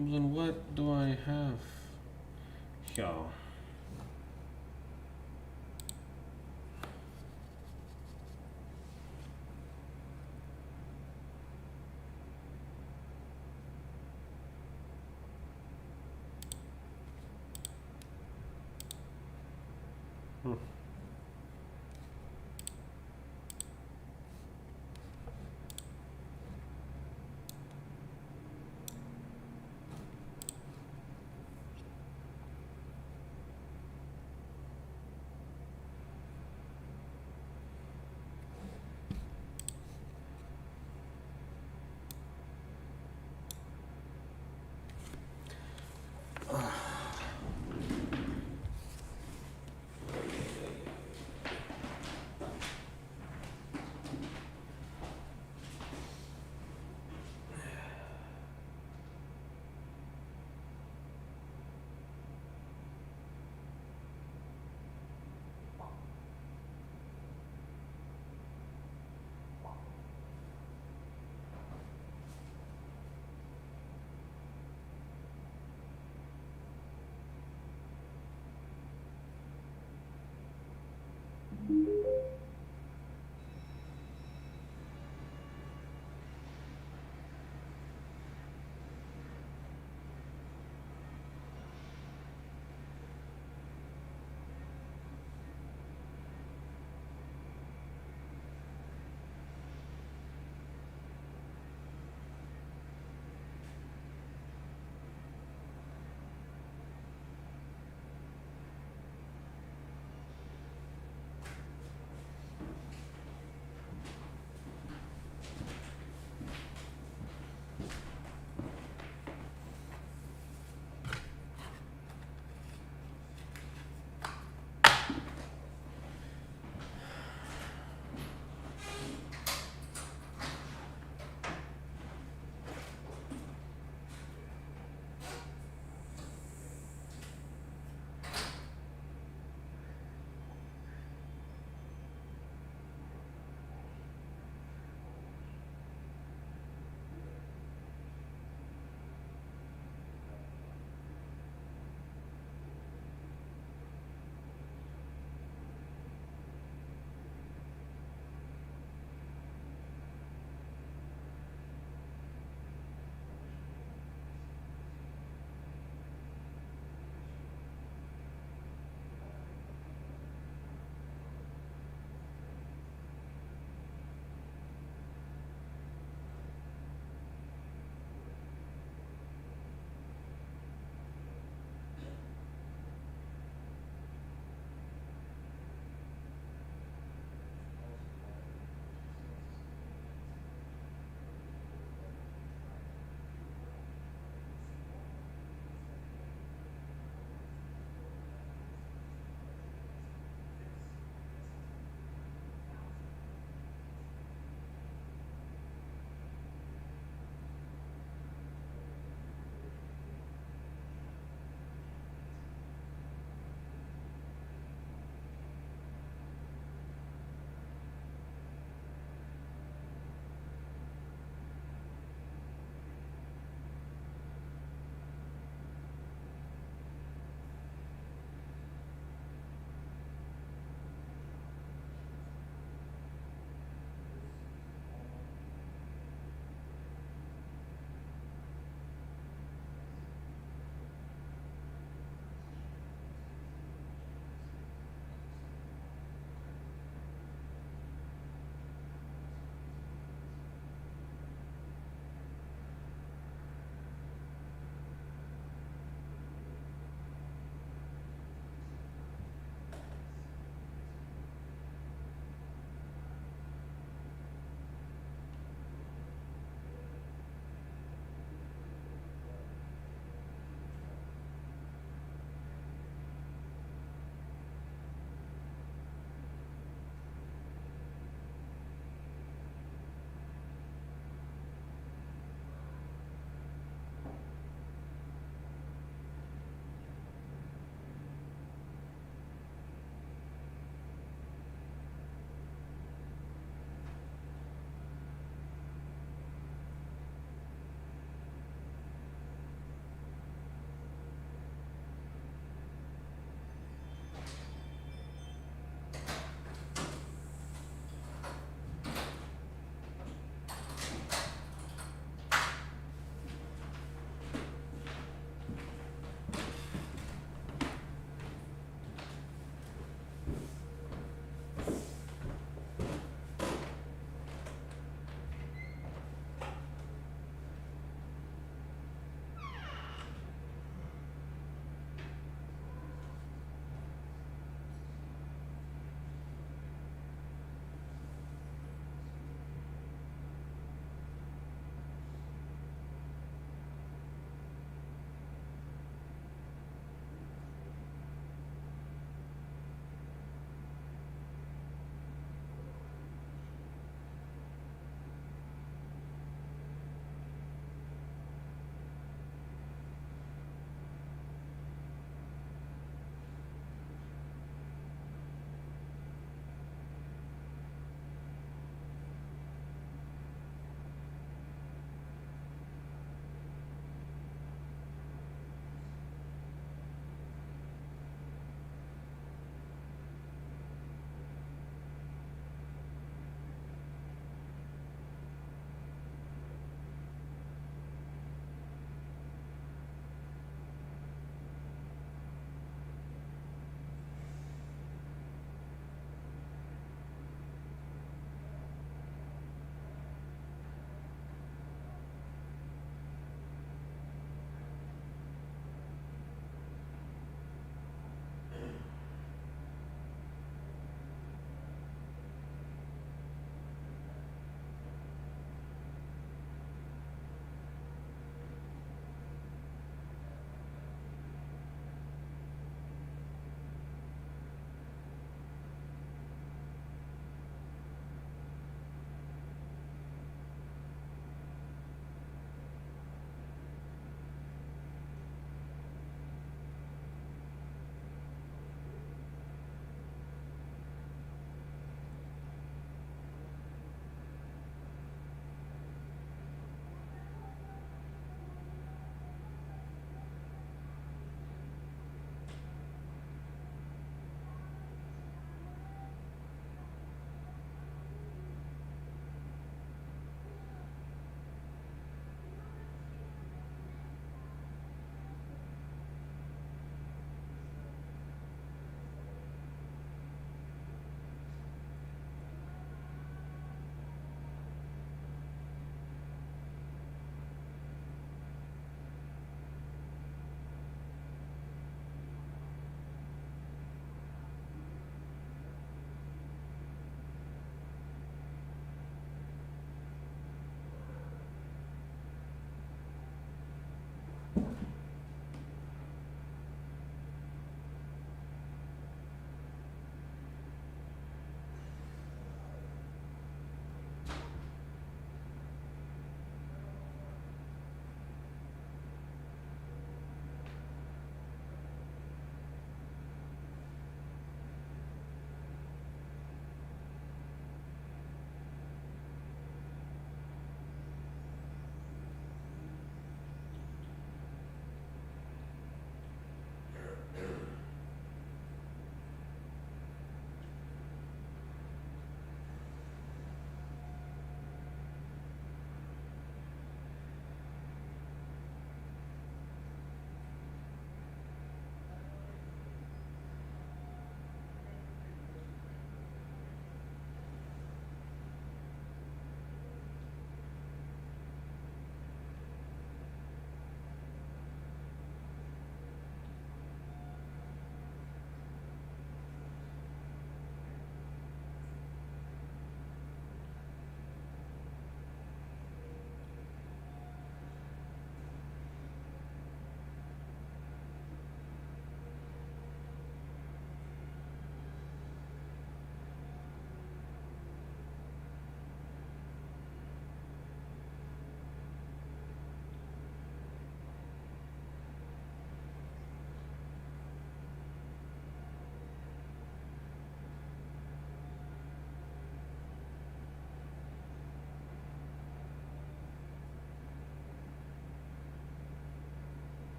[SPEAKER 1] Then what do I have? Yo.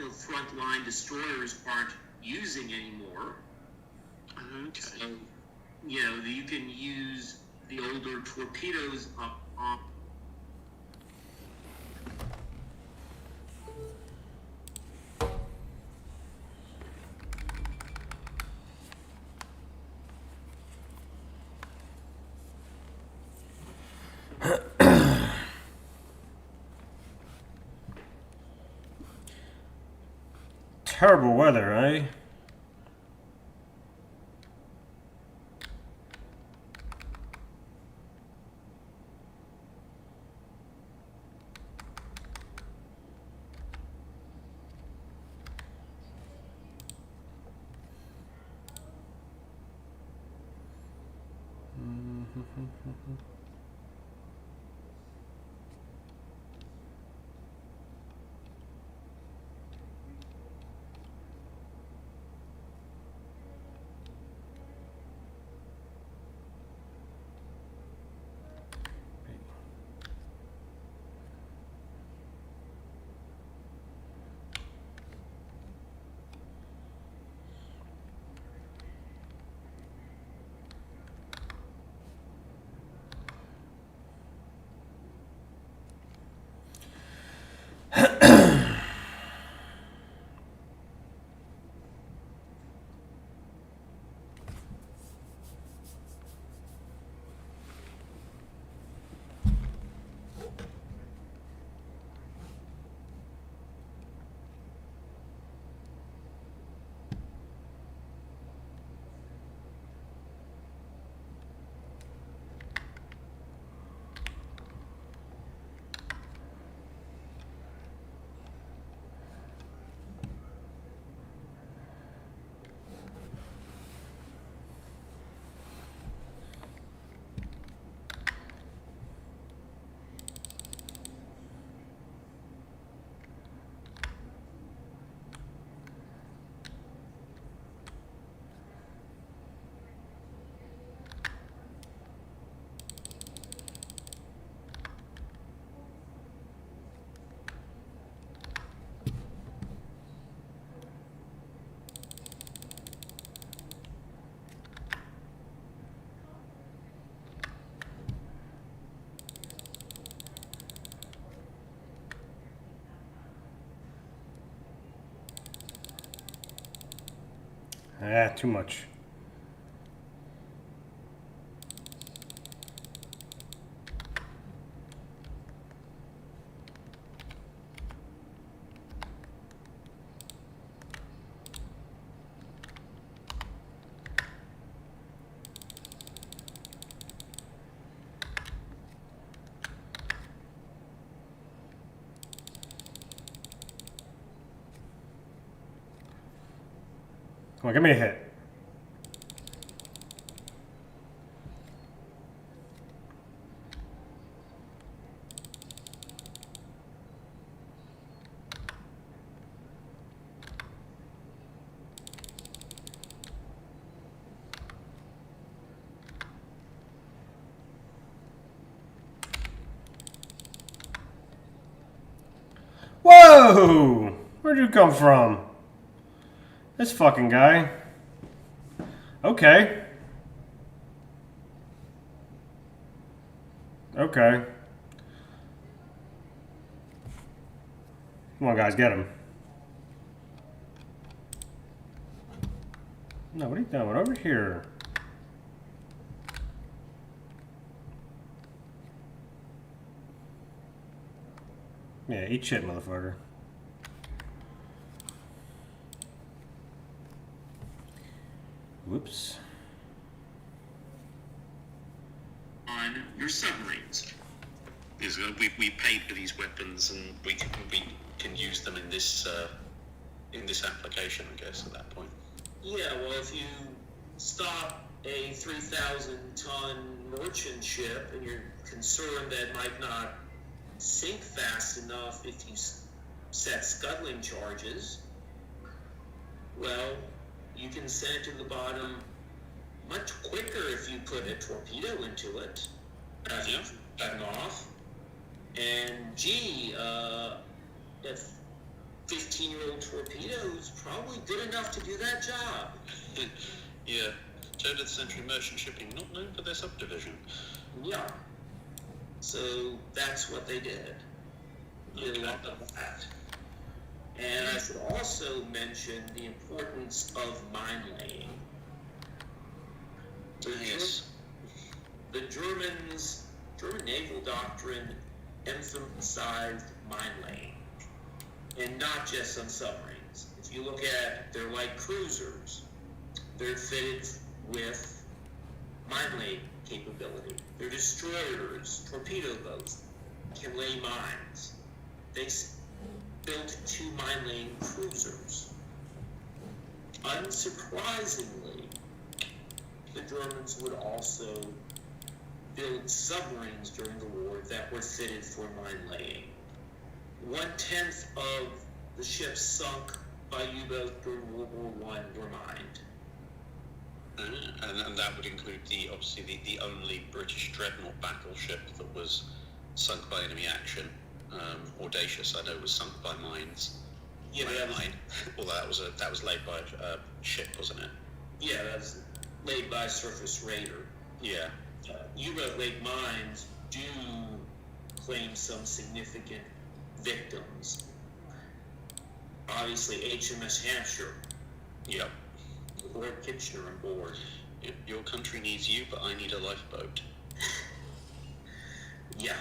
[SPEAKER 2] frontline destroyers aren't using anymore.
[SPEAKER 3] Okay.
[SPEAKER 2] So, you can use the older torpedoes up on.
[SPEAKER 1] Terrible weather, eh? Too much. Come on, give me a hit. Whoa! Where'd you come from? This fucking guy. Okay. Okay. Come on, guys, get him. No, what are you doing? Over here. Yeah, eat shit, motherfucker. Whoops.
[SPEAKER 2] On your submarines.
[SPEAKER 3] Because we paid for these weapons, and we can use them in this application, I guess, at that point.
[SPEAKER 2] Yeah, well, if you stop a 3,000-ton merchant ship and you're concerned that it might not sink fast enough if you set scuttling charges, well, you can send it to the bottom much quicker if you put a torpedo into it. Cutting off. And if 15-year-old torpedoes probably good enough to do that job.
[SPEAKER 3] Yeah. 20th century merchant shipping, not known for their subdivision.
[SPEAKER 2] Yeah. So that's what they did. Did a lot of that. And I should also mention the importance of mine laying.
[SPEAKER 3] Yes.
[SPEAKER 2] The German naval doctrine emphasized mine laying, and not just on submarines. If you look at their light cruisers, they're fitted with mine laying capability. Their destroyers, torpedo boats, can lay mines. They built 2 mine-laying cruisers. Unsurprisingly, the Germans would also build submarines during the war that were fitted for mine-laying. 1/10 of the ships sunk by U-boats during World War I were mined.
[SPEAKER 3] And that would include obviously the only British dreadnought battleship that was sunk by enemy action. Audacious, I know, was sunk by mines.
[SPEAKER 2] Yeah,
[SPEAKER 3] Although that was laid by a ship, wasn't it?
[SPEAKER 2] Yeah, that was laid by surface raider.
[SPEAKER 3] Yeah.
[SPEAKER 2] U-boat laid mines do claim some significant victims. Obviously, HMS Hampshire.
[SPEAKER 3] Yep.
[SPEAKER 2] Lord Kitchener on board.
[SPEAKER 3] Your country needs you, but I need a lifeboat.
[SPEAKER 2] Yeah.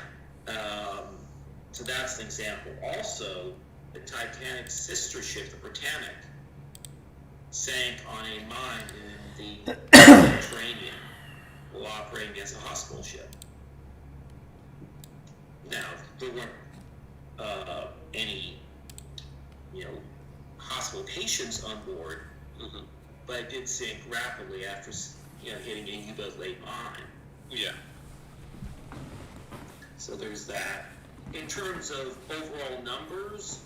[SPEAKER 2] So that's an example. Also, the Titanic's sister ship, the Britannic, sank on a mine in the Mediterranean while operating as a hospital ship. Now, there weren't any, hospital patients on board, but it did sink rapidly after, hitting a U-boat laid mine.
[SPEAKER 3] Yeah.
[SPEAKER 2] So there's that. In terms of overall numbers,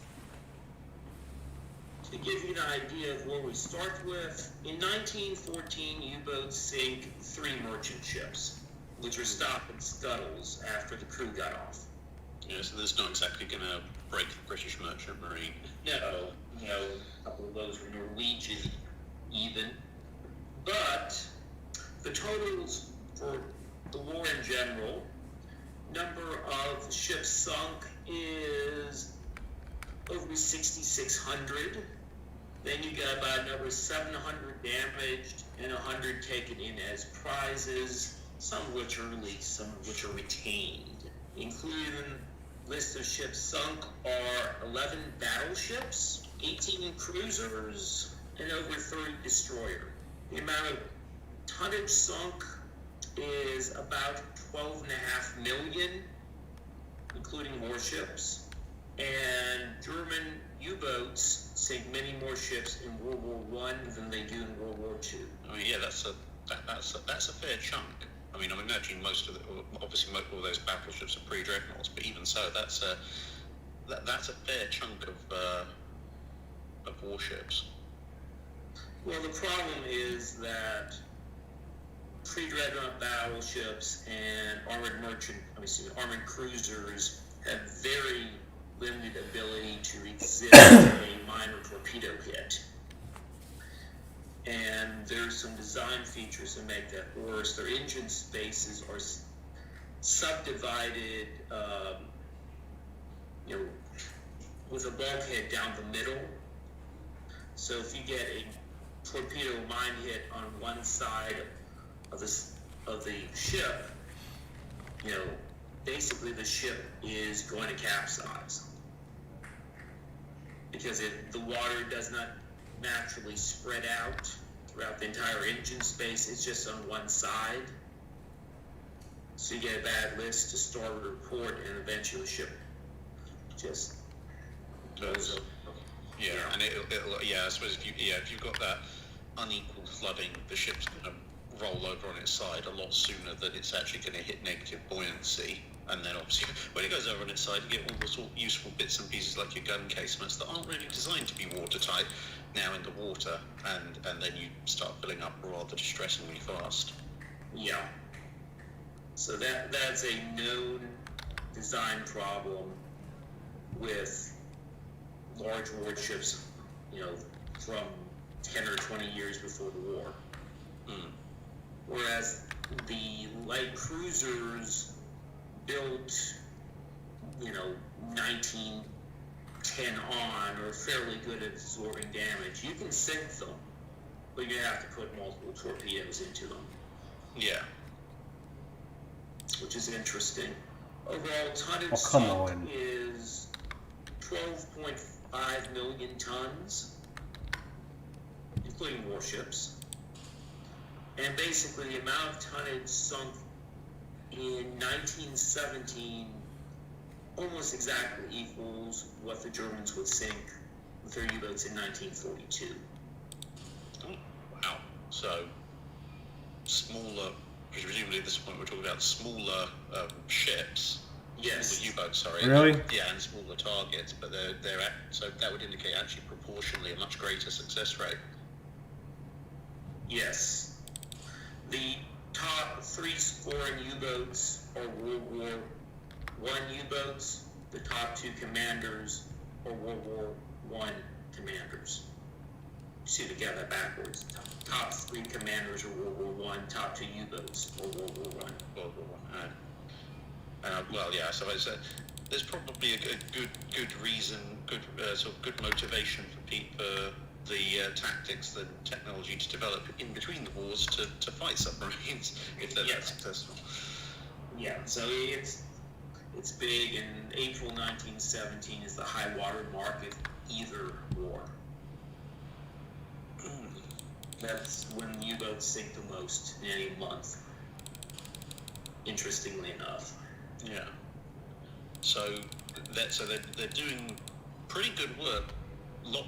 [SPEAKER 2] to give you an idea of where we start with, in 1914, U-boats sank 3 merchant ships, which were stopped in scuttles after the crew got off.
[SPEAKER 3] Yeah, so that's not exactly going to break the British merchant marine.
[SPEAKER 2] No, a couple of those were Norwegian even. But the totals for the war in general, number of ships sunk is over 6,600. Then you got about another 700 damaged and 100 taken in as prizes, some of which are released, some of which are retained. Included in the list of ships sunk are 11 battleships, 18 cruisers, and over 30 destroyers. The amount of tonnage sunk is about 12.5 million, including warships. And German U-boats sink many more ships in World War I than they do in World War II.
[SPEAKER 3] I mean, yeah, that's a fair chunk. I mean, I'm imagining obviously all those battleships are pre-dreadnoughts, but even so, that's a fair chunk of warships.
[SPEAKER 2] Well, the problem is that pre-dreadnought battleships and armored cruisers have very limited ability to resist a minor torpedo hit. And there's some design features that make that worse. Their engine spaces are subdivided, with a bulkhead down the middle. So if you get a torpedo mine hit on one side of the ship, basically the ship is going to capsize because the water does not naturally spread out throughout the entire engine space. It's just on one side. So you get a bad list to starboard or port, and eventually the ship just goes up.
[SPEAKER 3] Yeah, and I suppose if you've got that unequal flooding, the ship's going to roll over on its side a lot sooner than it's actually going to hit negative buoyancy. And then obviously when it goes over on its side, you get all the sort of useful bits and pieces like your gun casements that aren't really designed to be watertight now in the water, and then you start filling up rather distressingly fast.
[SPEAKER 2] Yeah. So that's a known design problem with large warships, from 10 or 20 years before the war. Whereas the light cruisers built, 1910 on are fairly good at absorbing damage. You can sink them, but you have to put multiple torpedoes into them.
[SPEAKER 3] Yeah.
[SPEAKER 2] Which is interesting. Overall tonnage is 12.5 million tons, including warships. And basically, the amount of tonnage sunk in 1917 almost exactly equals what the Germans would sink with their U-boats in 1942.
[SPEAKER 3] Oh, wow. So, smaller, presumably at this point we're talking about smaller ships.
[SPEAKER 2] Yes.
[SPEAKER 3] Smaller U-boats, sorry.
[SPEAKER 1] Really?
[SPEAKER 3] Yeah, and smaller targets, but so that would indicate actually proportionally a much greater success rate.
[SPEAKER 2] Yes. The top 3 scoring U-boats are World War I U-boats. The top 2 commanders are World War I commanders. See, to get that backwards. Top 3 commanders are World War I. Top 2 U-boats are World War I.
[SPEAKER 3] World War I. Well, yeah. So there's probably a good reason, good motivation for people. The tactics, the technology to develop in between the wars to fight submarines if they're that successful.
[SPEAKER 2] Yeah, so it's big, and April 1917 is the high water mark of either war. That's when U-boats sink the most in any month, interestingly enough.
[SPEAKER 3] Yeah. So they're doing pretty good work. A lot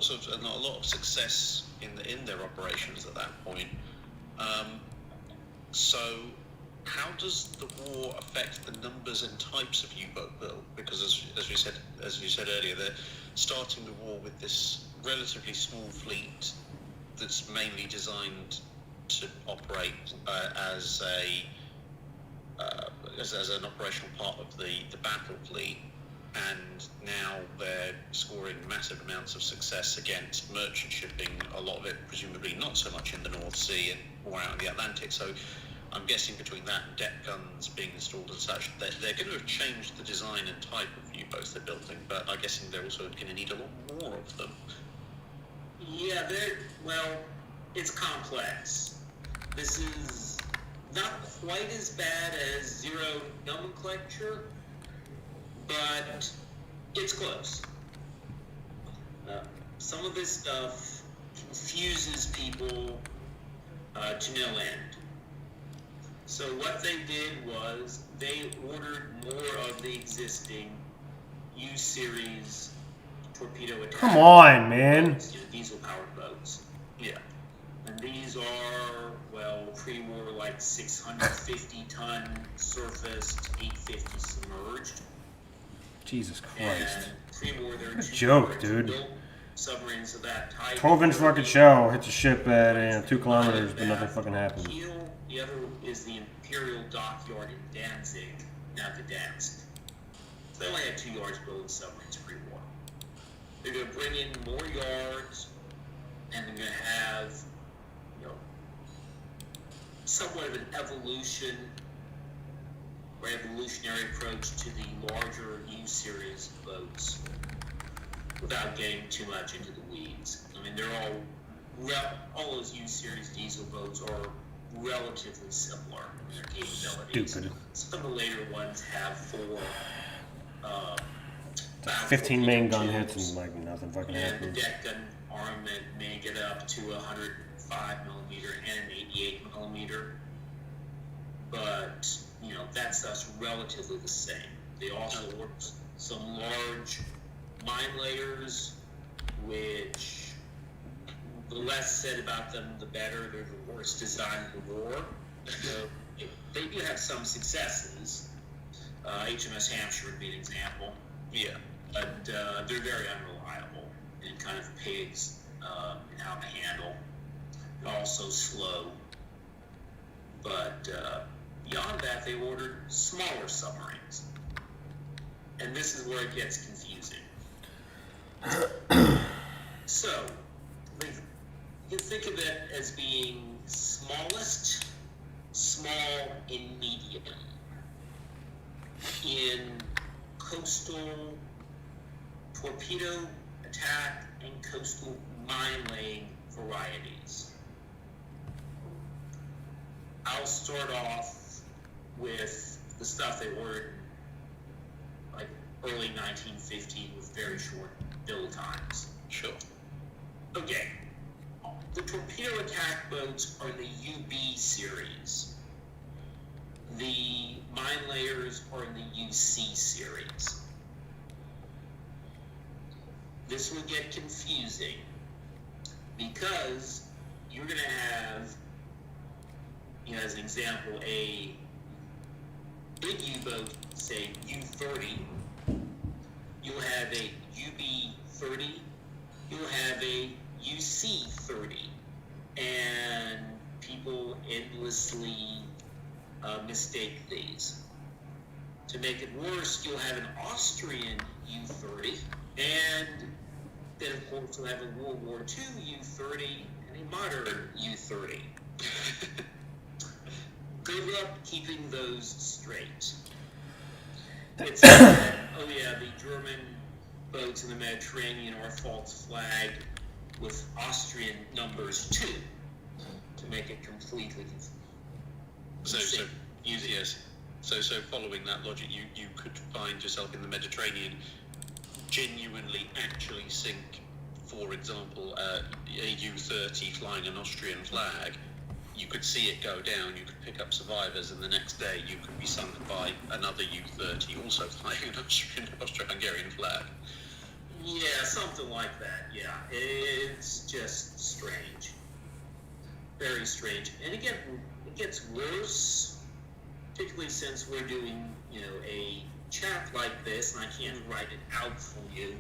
[SPEAKER 3] of success in their operations at that point. So, how does the war affect the numbers and types of U-boat build? Because as you said earlier, they're starting the war with this relatively small fleet that's mainly designed to operate as an operational part of the battle fleet. And now they're scoring massive amounts of success against merchant shipping, a lot of it presumably not so much in the North Sea and more out in the Atlantic. So I'm guessing between that and deck guns being installed and such, they're going to have changed the design and type of U-boats they're building, but I'm guessing they're also going to need a lot more of them.
[SPEAKER 2] Yeah, it's complex. This is not quite as bad as Zero nomenclature, but it's close. Some of this stuff confuses people to no end. So what they did was they ordered more of the existing U-series torpedo attack.
[SPEAKER 1] Come on, man.
[SPEAKER 2] Diesel-powered boats. Yeah. And these are, pre-war, like 650-ton surfaced, 850 submerged.
[SPEAKER 1] Jesus Christ.
[SPEAKER 2] And pre-war, there are 2
[SPEAKER 1] joke, dude.
[SPEAKER 2] submarines of that type.
[SPEAKER 1] 12-inch fucking shell hits a ship at 2 kilometers, but nothing fucking happens.
[SPEAKER 2] The other is the Imperial Dockyard in Danzig, now Gdansk. So they only had 2 yards building submarines pre-war. They're going to bring in more yards, and they're going to have, somewhat of an evolutionary approach to the larger U-series boats, without getting too much into the weeds. I mean, they're all those U-series diesel boats are relatively similar in their capabilities.
[SPEAKER 1] Stupid.
[SPEAKER 2] Some of the later ones have 4
[SPEAKER 1] 15 main gun hits and like nothing fucking
[SPEAKER 2] and
[SPEAKER 1] happens.
[SPEAKER 2] the deck gun armament may get up to 105 millimeter and an 88 millimeter, but that stuff's relatively the same. They also work some large mine layers, which the less said about them, the better. They're the worst design in the war. So they do have some successes. HMS Hampshire would be an example.
[SPEAKER 3] Yeah.
[SPEAKER 2] But they're very unreliable and kind of pigs in how to handle. They're also slow. But beyond that, they ordered smaller submarines. And this is where it gets confusing. So, you think of it as being smallest, small, and medium in coastal torpedo attack and coastal mine-laying varieties. I'll start off with the stuff they ordered like early 1915 with very short build times.
[SPEAKER 3] Sure.
[SPEAKER 2] Okay. The torpedo attack boats are the UB series. The mine layers are in the UC series. This will get confusing because you're going to have, as an example, a big U-boat, say U-30. You'll have a UB-30. You'll have a UC-30. And people endlessly mistake these. To make it worse, you'll have an Austrian U-30, and then of course you'll have a World War II U-30 and a modern U-30. Good luck keeping those straight. It's oh yeah, the German boats in the Mediterranean are false flagged with Austrian numbers 2 to make it completely
[SPEAKER 3] So following that logic, you could find yourself in the Mediterranean genuinely actually sink, for example, a U-30 flying an Austrian flag. You could see it go down, you could pick up survivors, and the next day you could be sunk by another U-30 also flying an Austro-Hungarian flag.
[SPEAKER 2] Yeah, something like that, yeah. It's just strange. Very strange. And again, it gets worse, particularly since we're doing, a chat like this, and I can't write it out for you.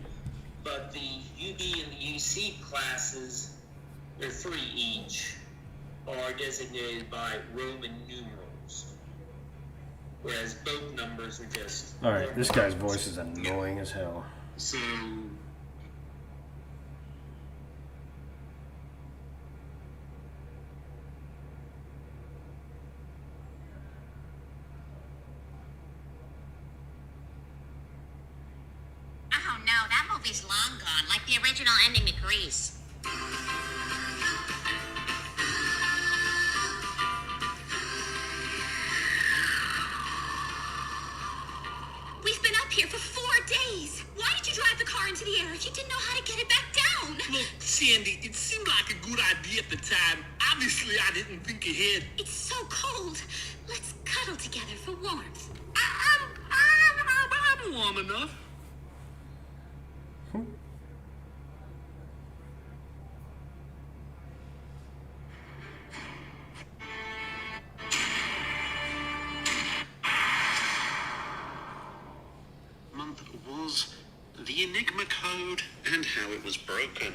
[SPEAKER 2] But the UB and the UC classes, they're 3 each, are designated by Roman numerals. Whereas boat numbers are just...
[SPEAKER 1] Alright, this guy's voice is annoying as hell.
[SPEAKER 2] So...
[SPEAKER 4] Oh no, that movie's long gone, like the original ending to Grease. We've been up here for 4 days. Why did you drive the car into the air if you didn't know how to get it back down?
[SPEAKER 5] Look, Sandy, it seemed like a good idea at the time. Obviously, I didn't think ahead.
[SPEAKER 4] It's so cold. Let's cuddle together for warmth.
[SPEAKER 5] I'm warm enough.
[SPEAKER 3] Month was the Enigma code and how it was broken.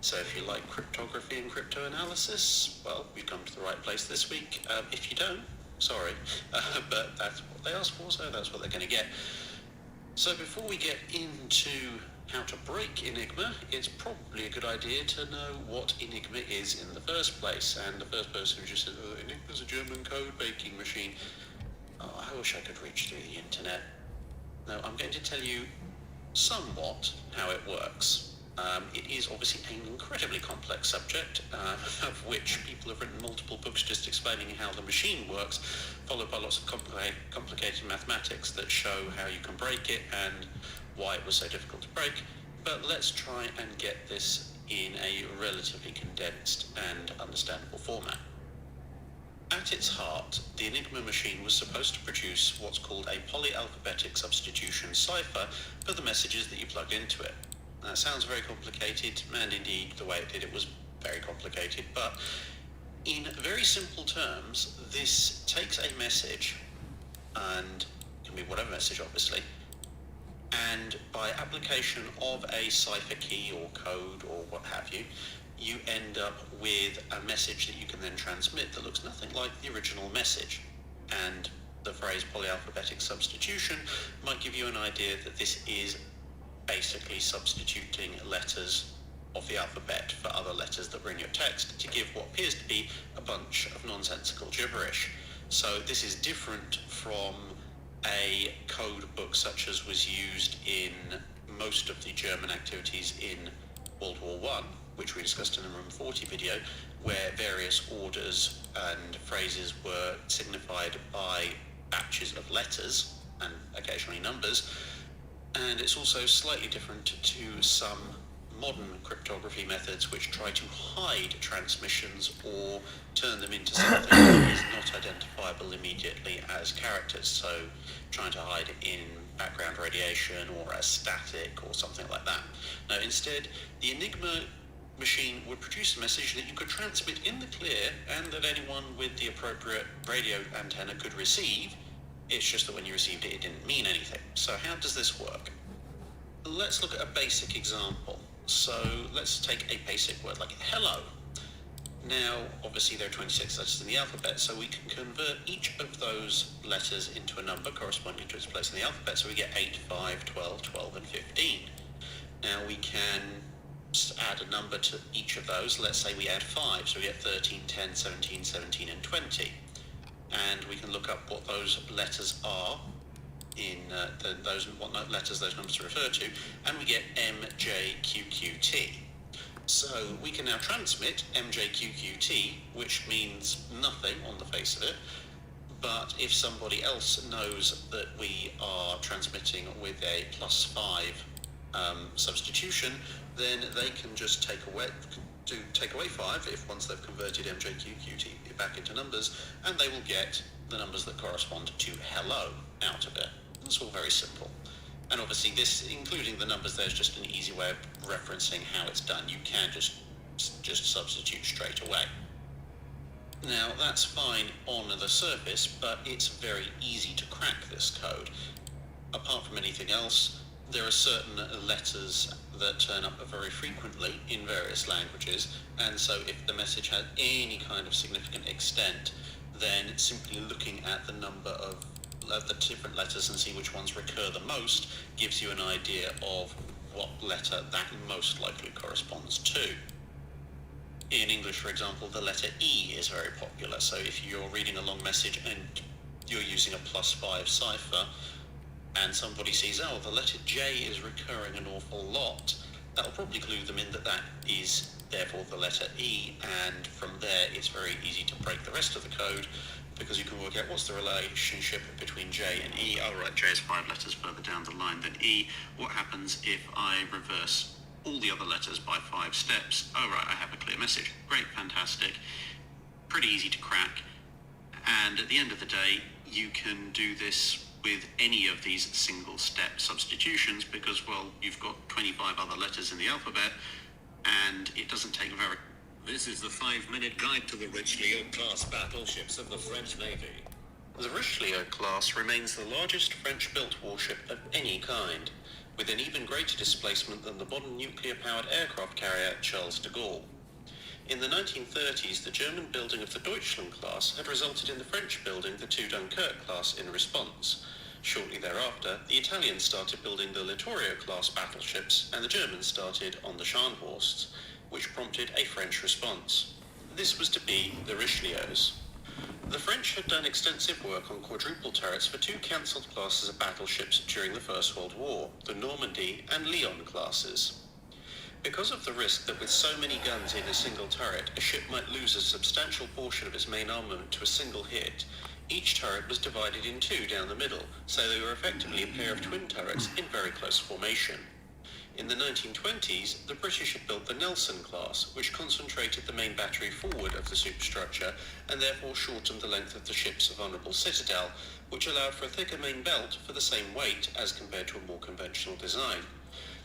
[SPEAKER 3] So if you like cryptography and crypto analysis, well, you've come to the right place this week. If you don't, sorry, but that's what they asked for, so that's what they're going to get. So before we get into how to break Enigma, it's probably a good idea to know what Enigma is in the first place. And the first person who just said, oh, Enigma's a German code breaking machine. Oh, I wish I could reach through the internet. Now, I'm going to tell you somewhat how it works. It is obviously an incredibly complex subject, of which people have written multiple books just explaining how the machine works, followed by lots of complicated mathematics that show how you can break it and why it was so difficult to break. But let's try and get this in a relatively condensed and understandable format. At its heart, the Enigma machine was supposed to produce what's called a polyalphabetic substitution cipher for the messages that you plugged into it. That sounds very complicated, and indeed the way it did it was very complicated, but in very simple terms, this takes a message, and it can be whatever message obviously, and by application of a cipher key or code or what have you, you end up with a message that you can then transmit that looks nothing like the original message. And the phrase polyalphabetic substitution might give you an idea that this is basically substituting letters of the alphabet for other letters that were in your text to give what appears to be a bunch of nonsensical gibberish. So this is different from a code book such as was used in most of the German activities in World War I, which we discussed in the Room 40 video, where various orders and phrases were signified by batches of letters and occasionally numbers. And it's also slightly different to some modern cryptography methods which try to hide transmissions or turn them into something that is not identifiable immediately as characters. So trying to hide it in background radiation or as static or something like that. Now instead, the Enigma machine would produce a message that you could transmit in the clear and that anyone with the appropriate radio antenna could receive. It's just that when you received it, it didn't mean anything. So how does this work? Let's look at a basic example. So let's take a basic word like hello. Now, obviously there are 26 letters in the alphabet, so we can convert each of those letters into a number corresponding to its place in the alphabet. So we get 8, 5, 12, 12, and 15. Now we can add a number to each of those. Let's say we add 5, so we get 13, 10, 17, 17, and 20. And we can look up what those letters are in what letters those numbers refer to, and we get MJQQT. So we can now transmit MJQQT, which means nothing on the face of it, but if somebody else knows that we are transmitting with a +5 substitution, then they can just take away 5 if once they've converted MJQQT back into numbers, and they will get the numbers that correspond to hello out of it. It's all very simple. And obviously this, including the numbers, there's just an easy way of referencing how it's done. You can just substitute straight away. Now that's fine on the surface, but it's very easy to crack this code. Apart from anything else, there are certain letters that turn up very frequently in various languages, and so if the message has any kind of significant extent, then simply looking at the number of the different letters and see which ones recur the most gives you an idea of what letter that most likely corresponds to. In English, for example, the letter E is very popular, so if you're reading a long message and you're using a +5 cipher and somebody sees, oh, the letter J is recurring an awful lot, that'll probably clue them in that that is therefore the letter E, and from there it's very easy to break the rest of the code, because you can work out what's the relationship between J and E. Oh right, J is 5 letters further down the line than E. What happens if I reverse all the other letters by 5 steps? Oh right, I have a clear message. Great, fantastic. Pretty easy to crack. And at the end of the day, you can do this with any of these single step substitutions because, well, you've got 25 other letters in the alphabet and it doesn't take very...
[SPEAKER 6] This is the 5-minute guide to the Richelieu-class battleships of the French Navy.
[SPEAKER 3] The Richelieu class remains the largest French-built warship of any kind, with an even greater displacement than the modern nuclear-powered aircraft carrier Charles de Gaulle. In the 1930s, the German building of the Deutschland class had resulted in the French building the 2 Dunkirk class in response. Shortly thereafter, the Italians started building the Littorio class battleships, and the Germans started on the Scharnhorsts, which prompted a French response. This was to be the Richelieus. The French had done extensive work on quadruple turrets for 2 cancelled classes of battleships during the First World War, the Normandy and Lyon classes. Because of the risk that with so many guns in a single turret, a ship might lose a substantial portion of its main armament to a single hit, each turret was divided in 2 down the middle, so they were effectively a pair of twin turrets in very close formation. In the 1920s, the British had built the Nelson class, which concentrated the main battery forward of the superstructure and therefore shortened the length of the ship's vulnerable citadel, which allowed for a thicker main belt for the same weight as compared to a more conventional design.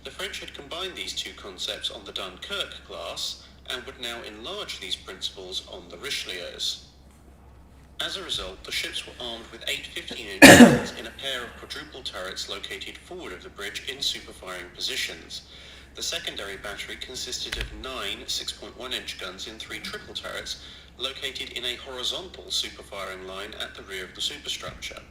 [SPEAKER 3] The French had combined these 2 concepts on the Dunkirk class and would now enlarge these principles on the Richelieus. As a result, the ships were armed with 8 15-inch guns in a pair of quadruple turrets located forward of the bridge in superfiring positions. The secondary battery consisted of 9 6.1-inch guns in 3 triple turrets located in a horizontal superfiring line at the rear of the superstructure.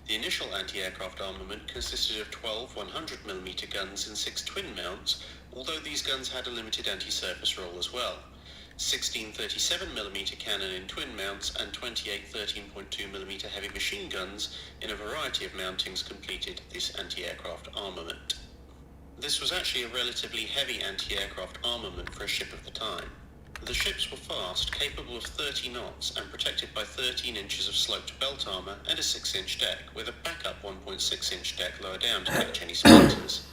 [SPEAKER 3] The initial anti-aircraft armament consisted of 12 100mm guns and 6 twin mounts, although these guns had a limited anti-surface role as well. 16 37mm cannon in twin mounts and 28 13.2mm heavy machine guns in a variety of mountings completed this anti-aircraft armament. This was actually a relatively heavy anti-aircraft armament for a ship of the time. The ships were fast, capable of 30 knots, and protected by 13 inches of sloped belt armour and a 6-inch deck, with a backup 1.6-inch deck lower down to catch any splinters.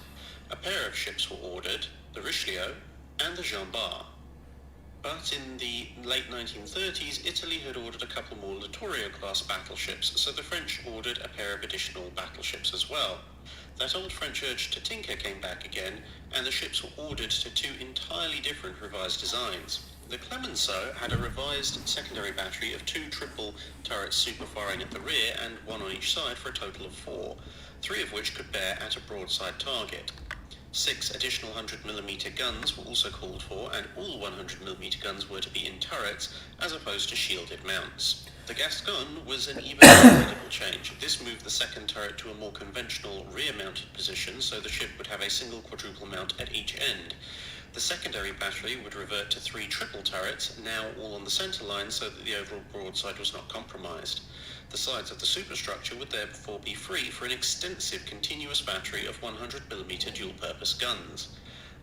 [SPEAKER 3] A pair of ships were ordered, the Richelieu and the Jean Bart. But in the late 1930s, Italy had ordered a couple more Littorio-class battleships, so the French ordered a pair of additional battleships as well. That old French urge to tinker came back again, and the ships were ordered to 2 entirely different revised designs. The Clemenceau had a revised secondary battery of 2 triple turrets super-firing at the rear and 1 on each side for a total of 4, 3 of which could bear at a broadside target. 6 additional 100mm guns were also called for, and all 100mm guns were to be in turrets as opposed to shielded mounts. The Gascon was an even more radical change. This moved the second turret to a more conventional rear-mounted position, so the ship would have a single quadruple mount at each end. The secondary battery would revert to 3 triple turrets, now all on the centre line, so that the overall broadside was not compromised. The sides of the superstructure would therefore be free for an extensive continuous battery of 100mm dual-purpose guns.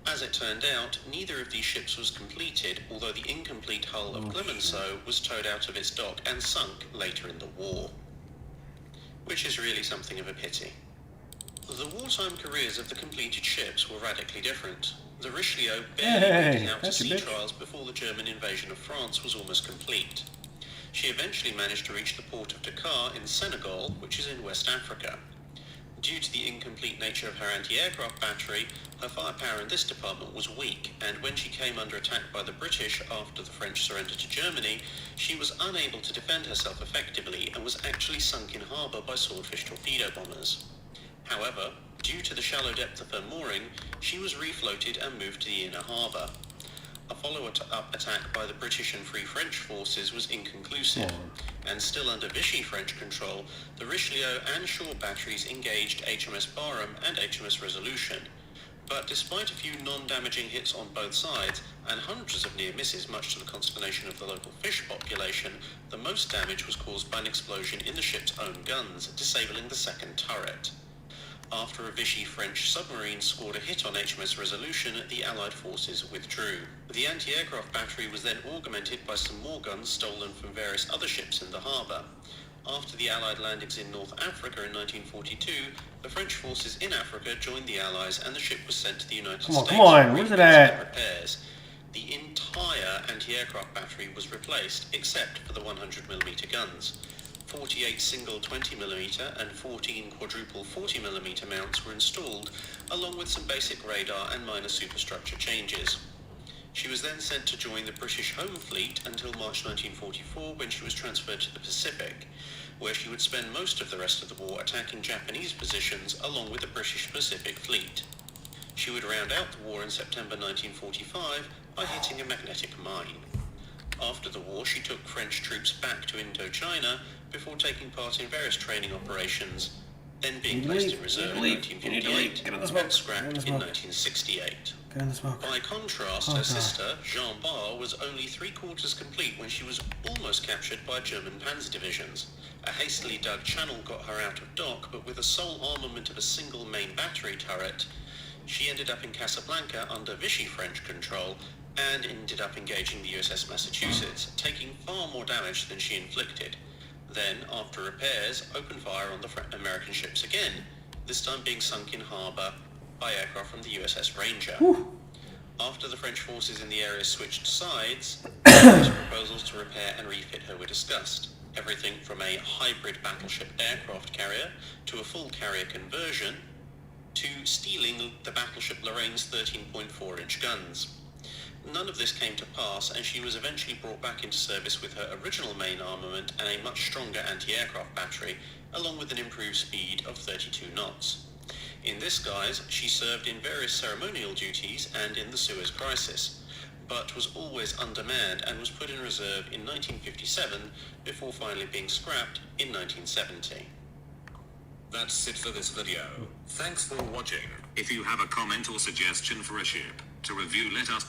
[SPEAKER 3] As it turned out, neither of these ships was completed, although the incomplete hull of Clemenceau was towed out of its dock and sunk later in the war. Which is really something of a pity. The wartime careers of the completed ships were radically different. The Richelieu barely made it out to sea trials before the German invasion of France was almost complete. She eventually managed to reach the port of Dakar in Senegal, which is in West Africa. Due to the incomplete nature of her anti-aircraft battery, her firepower in this department was weak, and when she came under attack by the British after the French surrender to Germany, she was unable to defend herself effectively and was actually sunk in harbour by swordfish torpedo bombers. However, due to the shallow depth of her mooring, she was refloated and moved to the inner harbour. A follow-up attack by the British and Free French forces was inconclusive, and still under Vichy French control, the Richelieu and shore batteries engaged HMS Barham and HMS Resolution. But despite a few non-damaging hits on both sides, and hundreds of near misses much to the consternation of the local fish population, the most damage was caused by an explosion in the ship's own guns, disabling the second turret. After a Vichy French submarine scored a hit on HMS Resolution, the Allied forces withdrew. The anti-aircraft battery was then augmented by some more guns stolen from various other ships in the harbour. After the Allied landings in North Africa in 1942, the French forces in Africa joined the Allies and the ship was sent to the United States.
[SPEAKER 1] Come on, where's it at?
[SPEAKER 3] Repairs. The entire anti-aircraft battery was replaced, except for the 100mm guns. 48 single 20mm and 14 quadruple 40mm mounts were installed, along with some basic radar and minor superstructure changes. She was then sent to join the British Home Fleet until March 1944, when she was transferred to the Pacific, where she would spend most of the rest of the war attacking Japanese positions along with the British Pacific Fleet. She would round out the war in September 1945 by hitting a magnetic mine. After the war, she took French troops back to Indochina before taking part in various training operations, then being placed in reserve in 1958 and scrapped in 1968. By contrast, her sister, Jean Bart, was only 3/4 complete when she was almost captured by German panzer divisions. A hastily dug channel got her out of dock, but with a sole armament of a single main battery turret, she ended up in Casablanca under Vichy French control and ended up engaging the USS Massachusetts, taking far more damage than she inflicted. Then, after repairs, opened fire on the American ships again, this time being sunk in harbour by aircraft from the USS Ranger. After the French forces in the area switched sides, various proposals to repair and refit her were discussed. Everything from a hybrid battleship aircraft carrier to a full carrier conversion to stealing the battleship Lorraine's 13.4-inch guns. None of this came to pass, and she was eventually brought back into service with her original main armament and a much stronger anti-aircraft battery, along with an improved speed of 32 knots. In this guise, she served in various ceremonial duties and in the Suez Crisis, but was always undermanned and was put in reserve in 1957 before finally being scrapped in 1970.
[SPEAKER 6] That's it for this video. Thanks for watching. If you have a comment or suggestion for a ship to review, let us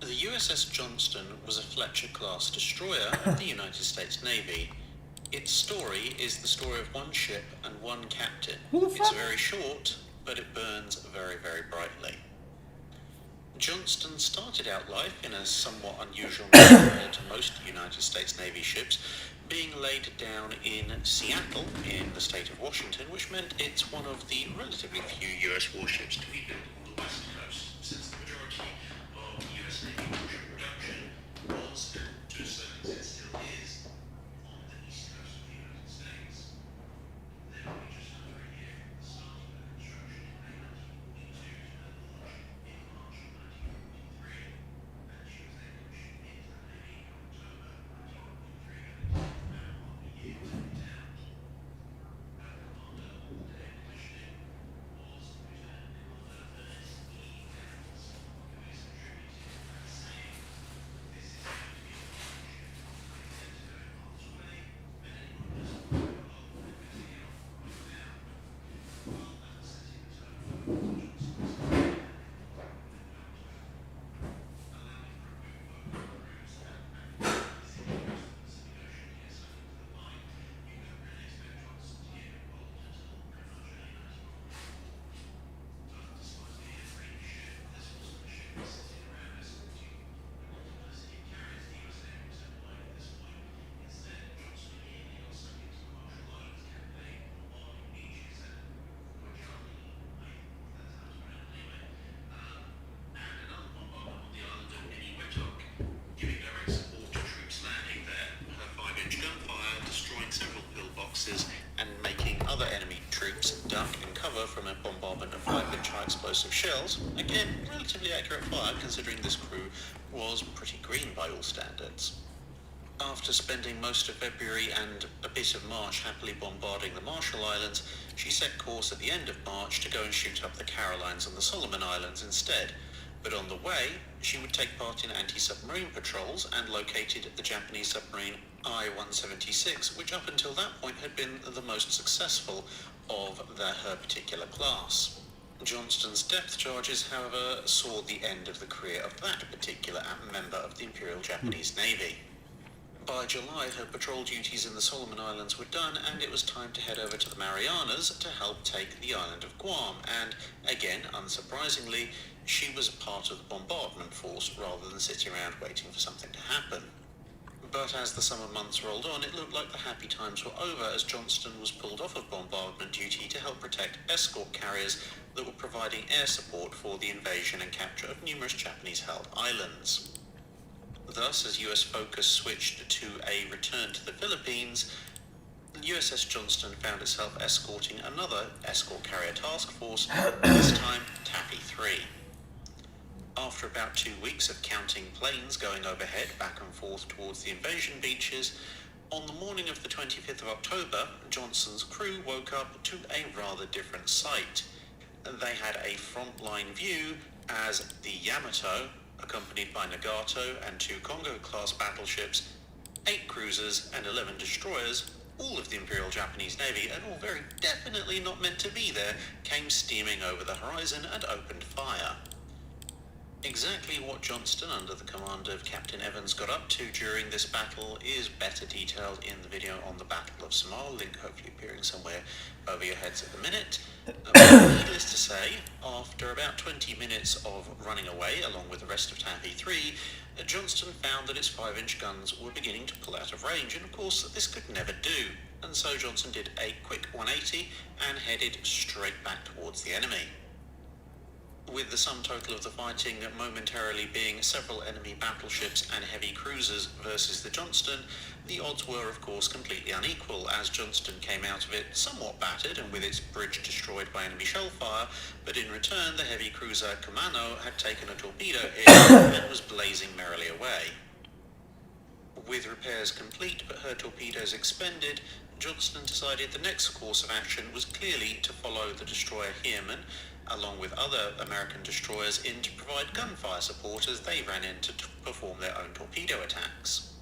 [SPEAKER 3] The USS Johnston was a Fletcher-class destroyer of the United States Navy. Its story is the story of one ship and one captain. It's very short, but it burns very, very brightly. Johnston started out life in a somewhat unusual manner compared to most United States Navy ships, being laid down in Seattle, in the state of Washington, which meant it's one of the relatively few US warships to be built on the west coast, since the majority of US Navy warship production was, and to a certain extent still is, on the east coast of the United States. Then only just under a year from the start of the construction in May 1942 to the launch in March 1943, and she was then commissioned into the Navy in October 1943, and it took about half a year to fit out. Her commander on the day of commissioning was Lieutenant Commander Ernest E. Downs, who is attributed as saying, "This is going to be a partnership. I intend to go in harm's way, and anyone who doesn't want to go along with everything else right now." Well, that was setting the tone for Johnston's career, and it went well, allowing for a quick work cruise and activities in the coast of the Pacific Ocean here south into the line. You couldn't really expect Johnston to get involved until pretty much early 1944. But despite being a great ship, this wasn't a ship that's sitting around escorting the multiplicity of carriers the US Navy was employing at this point. Instead, Johnston immediately got stuck into the Marshall Islands campaign, bombarding beaches and quite charmingly, that sounds around anyway, and another bombardment on the island of Eniwetok, giving direct support to troops landing there. Her 5-inch gunfire destroying several pillboxes and making other enemy troops duck and cover from a bombardment of 5-inch high explosive shells. Again, relatively accurate fire considering this crew was pretty green by all standards. After spending most of February and a bit of March happily bombarding the Marshall Islands, she set course at the end of March to go and shoot up the Carolines and the Solomon Islands instead. But on the way, she would take part in anti-submarine patrols and located the Japanese submarine I-176, which up until that point had been the most successful of her particular class. Johnston's depth charges, however, saw the end of the career of that particular member of the Imperial Japanese Navy. By July, her patrol duties in the Solomon Islands were done, and it was time to head over to the Marianas to help take the island of Guam, and, again, unsurprisingly, she was a part of the bombardment force rather than sitting around waiting for something to happen. But as the summer months rolled on, it looked like the happy times were over as Johnston was pulled off of bombardment duty to help protect escort carriers that were providing air support for the invasion and capture of numerous Japanese-held islands. Thus, as US focus switched to a return to the Philippines, the USS Johnston found itself escorting another escort carrier task force, this time Taffy 3. After about 2 weeks of counting planes going overhead back and forth towards the invasion beaches, on the morning of the 25th of October, Johnston's crew woke up to a rather different sight. They had a frontline view as the Yamato, accompanied by Nagato and 2 Congo-class battleships, 8 cruisers and 11 destroyers, all of the Imperial Japanese Navy, and all very definitely not meant to be there, came steaming over the horizon and opened fire. Exactly what Johnston, under the command of Captain Evans, got up to during this battle is better detailed in the video on the Battle of Samal, link hopefully appearing somewhere over your heads at the minute. But needless to say, after about 20 minutes of running away along with the rest of Taffy 3, Johnston found that its 5-inch guns were beginning to pull out of range, and of course this could never do, and so Johnson did a quick 180 and headed straight back towards the enemy. With the sum total of the fighting momentarily being several enemy battleships and heavy cruisers versus the Johnston, the odds were of course completely unequal, as Johnston came out of it somewhat battered and with its bridge destroyed by enemy shell fire, but in return the heavy cruiser Kumano had taken a torpedo hit and was blazing merrily away. With repairs complete but her torpedoes expended, Johnston decided the next course of action was clearly to follow the destroyer Heermann, along with other American destroyers, in to provide gunfire support as they ran in to perform their own torpedo attacks.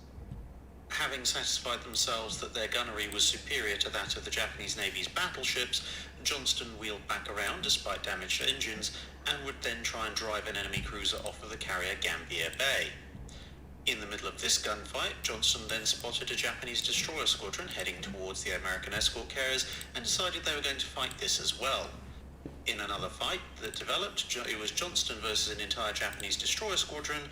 [SPEAKER 3] Having satisfied themselves that their gunnery was superior to that of the Japanese Navy's battleships, Johnston wheeled back around despite damaged engines and would then try and drive an enemy cruiser off of the carrier Gambier Bay. In the middle of this gunfight, Johnston then spotted a Japanese destroyer squadron heading towards the American escort carriers and decided they were going to fight this as well. In another fight that developed, it was Johnston versus an entire Japanese destroyer squadron,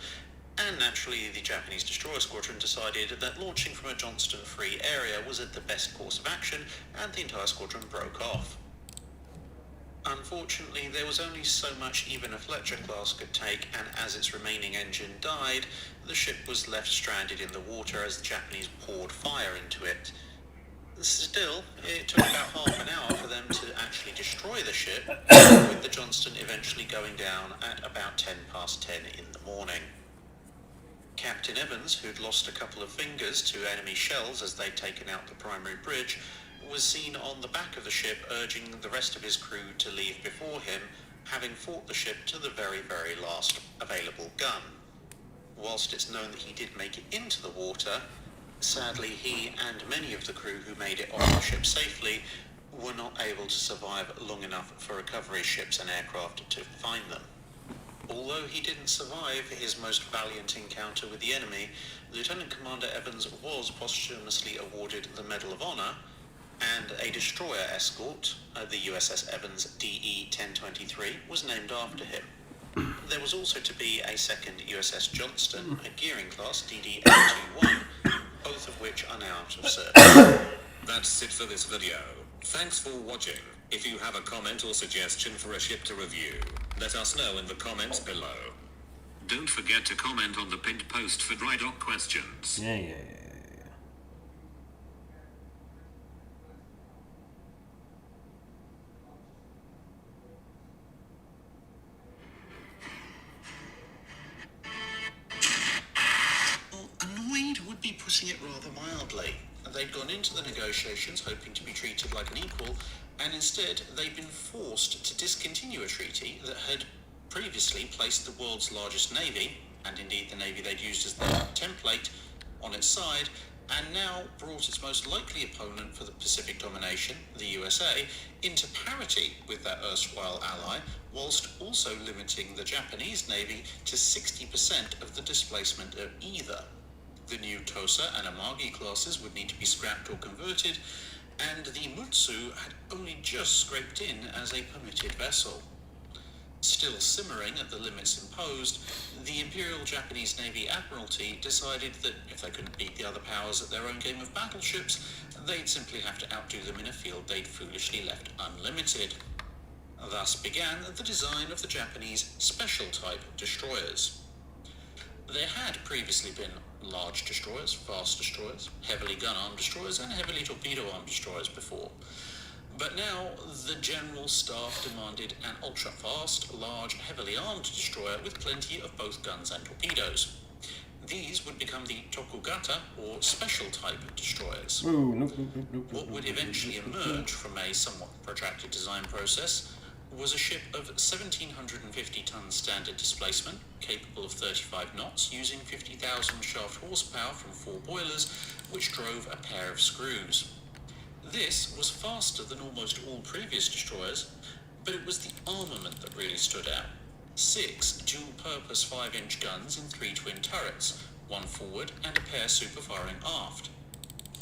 [SPEAKER 3] and naturally the Japanese destroyer squadron decided that launching from a Johnston-free area was the best course of action, and the entire squadron broke off. Unfortunately, there was only so much even a Fletcher class could take, and as its remaining engine died, the ship was left stranded in the water as the Japanese poured fire into it. Still, it took about half an hour for them to actually destroy the ship, with the Johnston eventually going down at about 10 past 10 in the morning. Captain Evans, who'd lost a couple of fingers to enemy shells as they'd taken out the primary bridge, was seen on the back of the ship urging the rest of his crew to leave before him, having fought the ship to the very, very last available gun. Whilst it's known that he did make it into the water, sadly he and many of the crew who made it off the ship safely were not able to survive long enough for recovery ships and aircraft to find them. Although he didn't survive his most valiant encounter with the enemy, Lieutenant Commander Evans was posthumously awarded the Medal of Honor, and a destroyer escort, the USS Evans DE-1023, was named after him. There was also to be a second USS Johnston, a gearing class DD-821, both of which are now out of service.
[SPEAKER 6] That's it for this video. Thanks for watching. If you have a comment or suggestion for a ship to review, let us know in the comments below. Don't forget to comment on the pinned post for dry dock questions.
[SPEAKER 1] Yeah.
[SPEAKER 3] Annoyed would be putting it rather mildly. They'd gone into the negotiations hoping to be treated like an equal, and instead they'd been forced to discontinue a treaty that had previously placed the world's largest navy, and indeed the navy they'd used as their template, on its side, and now brought its most likely opponent for the Pacific domination, the USA, into parity with their erstwhile ally, whilst also limiting the Japanese navy to 60% of the displacement of either. The new Tosa and Amagi classes would need to be scrapped or converted, and the Mutsu had only just scraped in as a permitted vessel. Still simmering at the limits imposed, the Imperial Japanese Navy Admiralty decided that if they couldn't beat the other powers at their own game of battleships, they'd simply have to outdo them in a field they'd foolishly left unlimited. Thus began the design of the Japanese special type destroyers. There had previously been large destroyers, fast destroyers, heavily gun-armed destroyers, and heavily torpedo-armed destroyers before. But now, the General Staff demanded an ultra-fast, large, heavily armed destroyer with plenty of both guns and torpedoes. These would become the Tokugata, or special-type destroyers. What would eventually emerge from a somewhat protracted design process was a ship of 1,750 tons standard displacement, capable of 35 knots, using 50,000 shaft horsepower from 4 boilers, which drove a pair of screws. This was faster than almost all previous destroyers, but it was the armament that really stood out. 6 dual-purpose 5-inch guns in 3 twin turrets, 1 forward and a pair super-firing aft.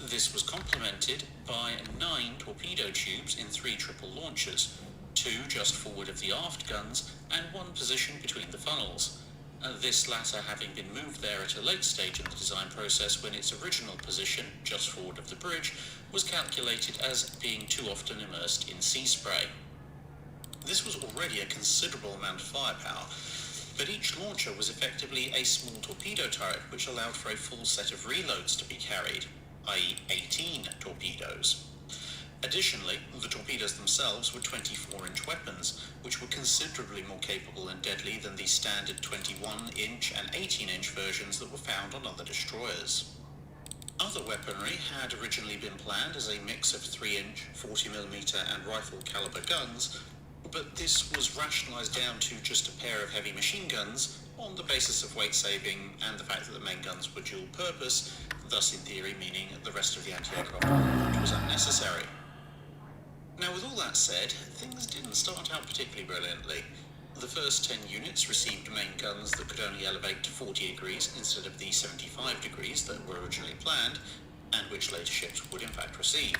[SPEAKER 3] This was complemented by 9 torpedo tubes in 3 triple launchers, 2 just forward of the aft guns and 1 positioned between the funnels, this latter having been moved there at a late stage in the design process when its original position, just forward of the bridge, was calculated as being too often immersed in sea spray. This was already a considerable amount of firepower, but each launcher was effectively a small torpedo turret which allowed for a full set of reloads to be carried, i.e. 18 torpedoes. Additionally, the torpedoes themselves were 24-inch weapons, which were considerably more capable and deadly than the standard 21-inch and 18-inch versions that were found on other destroyers. Other weaponry had originally been planned as a mix of 3-inch, 40mm and rifle caliber guns, but this was rationalised down to just a pair of heavy machine guns on the basis of weight saving and the fact that the main guns were dual purpose, thus in theory meaning the rest of the anti-aircraft armament was unnecessary. Now, with all that said, things didn't start out particularly brilliantly. The first 10 units received main guns that could only elevate to 40 degrees instead of the 75 degrees that were originally planned, and which later ships would in fact receive.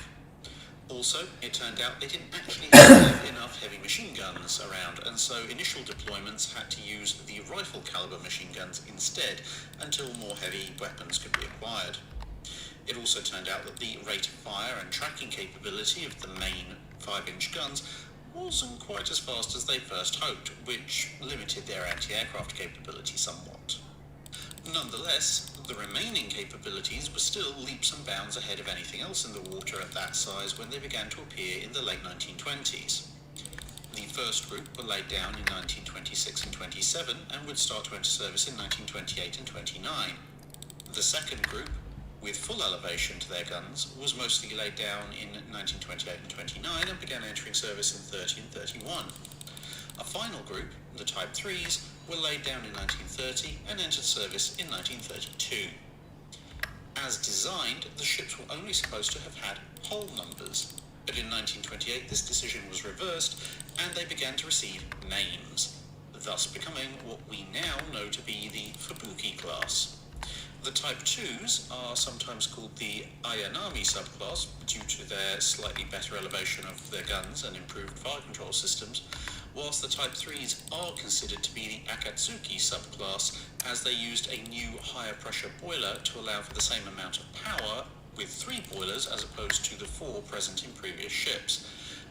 [SPEAKER 3] Also, it turned out they didn't actually have enough heavy machine guns around, and so initial deployments had to use the rifle caliber machine guns instead until more heavy weapons could be acquired. It also turned out that the rate of fire and tracking capability of the main 5-inch guns wasn't quite as fast as they first hoped, which limited their anti-aircraft capability somewhat. Nonetheless, the remaining capabilities were still leaps and bounds ahead of anything else in the water at that size when they began to appear in the late 1920s. The first group were laid down in 1926 and 27 and would start to enter service in 1928 and 29. The second group, with full elevation to their guns, was mostly laid down in 1928 and 29 and began entering service in 30 and 31. A final group, the Type 3s, were laid down in 1930 and entered service in 1932. As designed, the ships were only supposed to have had hull numbers, but in 1928 this decision was reversed and they began to receive names, thus becoming what we now know to be the Fubuki class. The Type 2s are sometimes called the Ayanami subclass due to their slightly better elevation of their guns and improved fire control systems, whilst the Type 3s are considered to be the Akatsuki subclass as they used a new higher pressure boiler to allow for the same amount of power with 3 boilers as opposed to the 4 present in previous ships,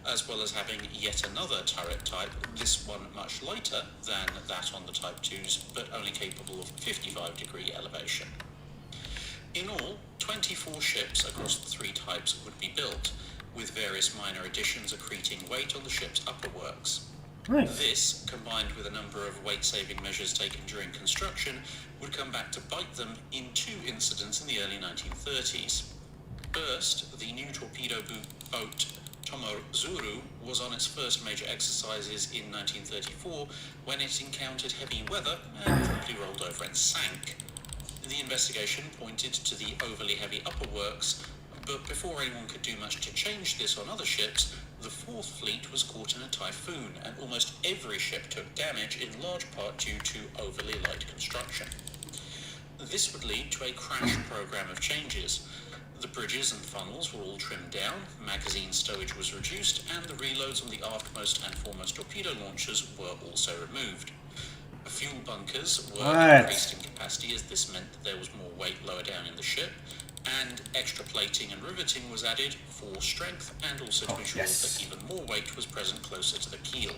[SPEAKER 3] as well as having yet another turret type, this one much lighter than that on the Type 2s, but only capable of 55 degree elevation. In all, 24 ships across the 3 types would be built, with various minor additions accreting weight on the ship's upper works.
[SPEAKER 1] Nice.
[SPEAKER 3] This, combined with a number of weight-saving measures taken during construction, would come back to bite them in 2 incidents in the early 1930s. First, the new torpedo boat Tomozuru was on its first major exercises in 1934 when it encountered heavy weather and promptly rolled over and sank. The investigation pointed to the overly heavy upper works, but before anyone could do much to change this on other ships, the 4th Fleet was caught in a typhoon and almost every ship took damage in large part due to overly light construction. This would lead to a crash program of changes. The bridges and funnels were all trimmed down, magazine stowage was reduced, and the reloads on the aftmost and foremost torpedo launchers were also removed. Fuel bunkers were increased in capacity as this meant that there was more weight lower down in the ship, and extra plating and riveting was added for strength and also to ensure that even more weight was present closer to the keel.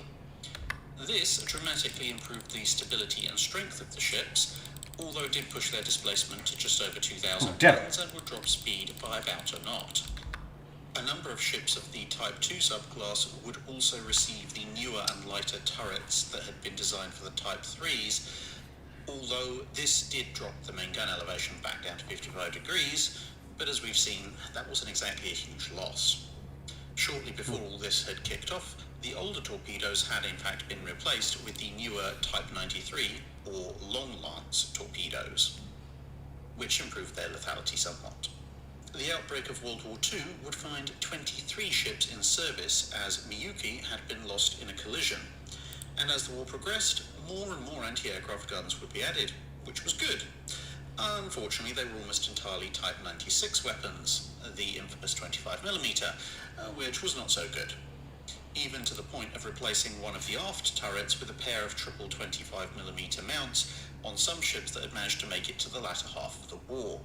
[SPEAKER 3] This dramatically improved the stability and strength of the ships, although it did push their displacement to just over 2,000 tons and would drop speed by about a knot. A number of ships of the Type 2 subclass would also receive the newer and lighter turrets that had been designed for the Type 3s, although this did drop the main gun elevation back down to 55 degrees, but as we've seen, that wasn't exactly a huge loss. Shortly before all this had kicked off, the older torpedoes had in fact been replaced with the newer Type 93 or Long Lance torpedoes, which improved their lethality somewhat. The outbreak of World War II would find 23 ships in service as Miyuki had been lost in a collision. and as the war progressed, more and more anti-aircraft guns would be added, which was good. Unfortunately, they were almost entirely Type 96 weapons, the infamous 25mm, which was not so good, even to the point of replacing one of the aft turrets with a pair of triple 25mm mounts on some ships that had managed to make it to the latter half of the war.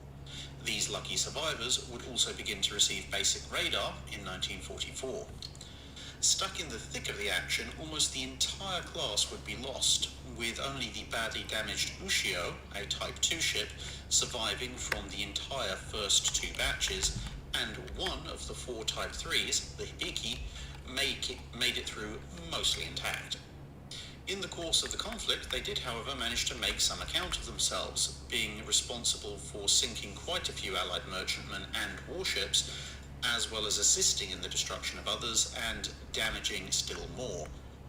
[SPEAKER 3] These lucky survivors would also begin to receive basic radar in 1944. Stuck in the thick of the action, almost the entire class would be lost, with only the badly damaged Ushio, a Type 2 ship, surviving from the entire first two batches, and one of the four Type 3s, the Hibiki, made it through mostly intact. In the course of the conflict, they did, however, manage to make some account of themselves, being responsible for sinking quite a few Allied merchantmen and warships, as well as assisting in the destruction of others and damaging still more,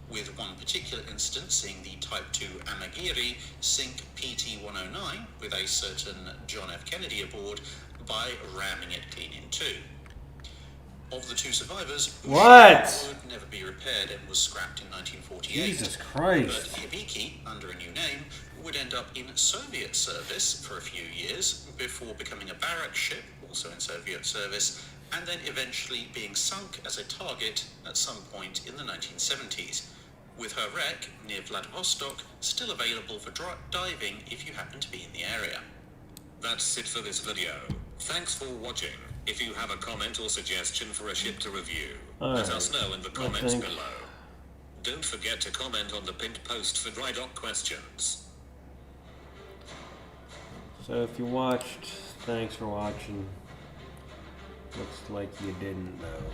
[SPEAKER 3] with one particular instance seeing the Type 2 Amagiri sink PT-109 with a certain John F. Kennedy aboard by ramming it clean in two. Of the two survivors,
[SPEAKER 1] What?
[SPEAKER 3] Ushio would never be repaired and was scrapped in 1948.
[SPEAKER 1] Jesus Christ.
[SPEAKER 3] But Hibiki, under a new name, would end up in Soviet service for a few years before becoming a barrack ship, also in Soviet service, and then eventually being sunk as a target at some point in the 1970s, with her wreck near Vladivostok still available for diving if you happen to be in the area.
[SPEAKER 6] That's it for this video. Thanks for watching. If you have a comment or suggestion for a ship to review, let us know in the comments below. Don't forget to comment on the pinned post for dry dock questions.
[SPEAKER 1] So if you watched, thanks for watching. Looks like you didn't though.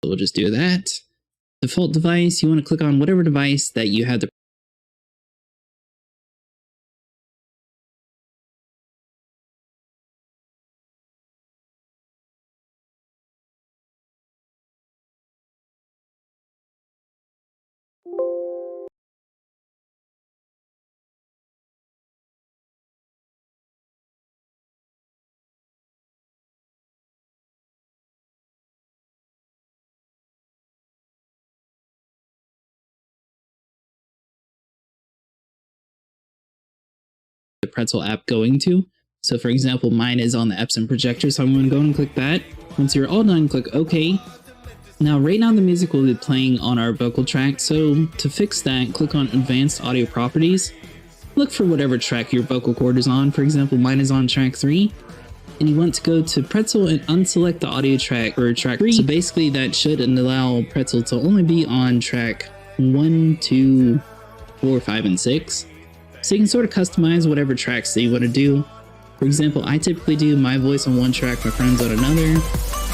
[SPEAKER 7] we'll just do that. Default device, you want to click on whatever device that you have the pretzel app going to. So for example, mine is on the Epson projector, so I'm going to go and click that. Once you're all done, click OK. Now right now the music will be playing on our vocal track, so to fix that, click on Advanced Audio Properties. Look for whatever track your vocal cord is on. For example, mine is on track 3. And you want to go to Pretzel and unselect the audio track or track 3. So basically that should allow Pretzel to only be on track 1, 2, 4, 5, and 6. So you can sort of customize whatever tracks that you want to do. For example, I typically do my voice on one track, my friends on another.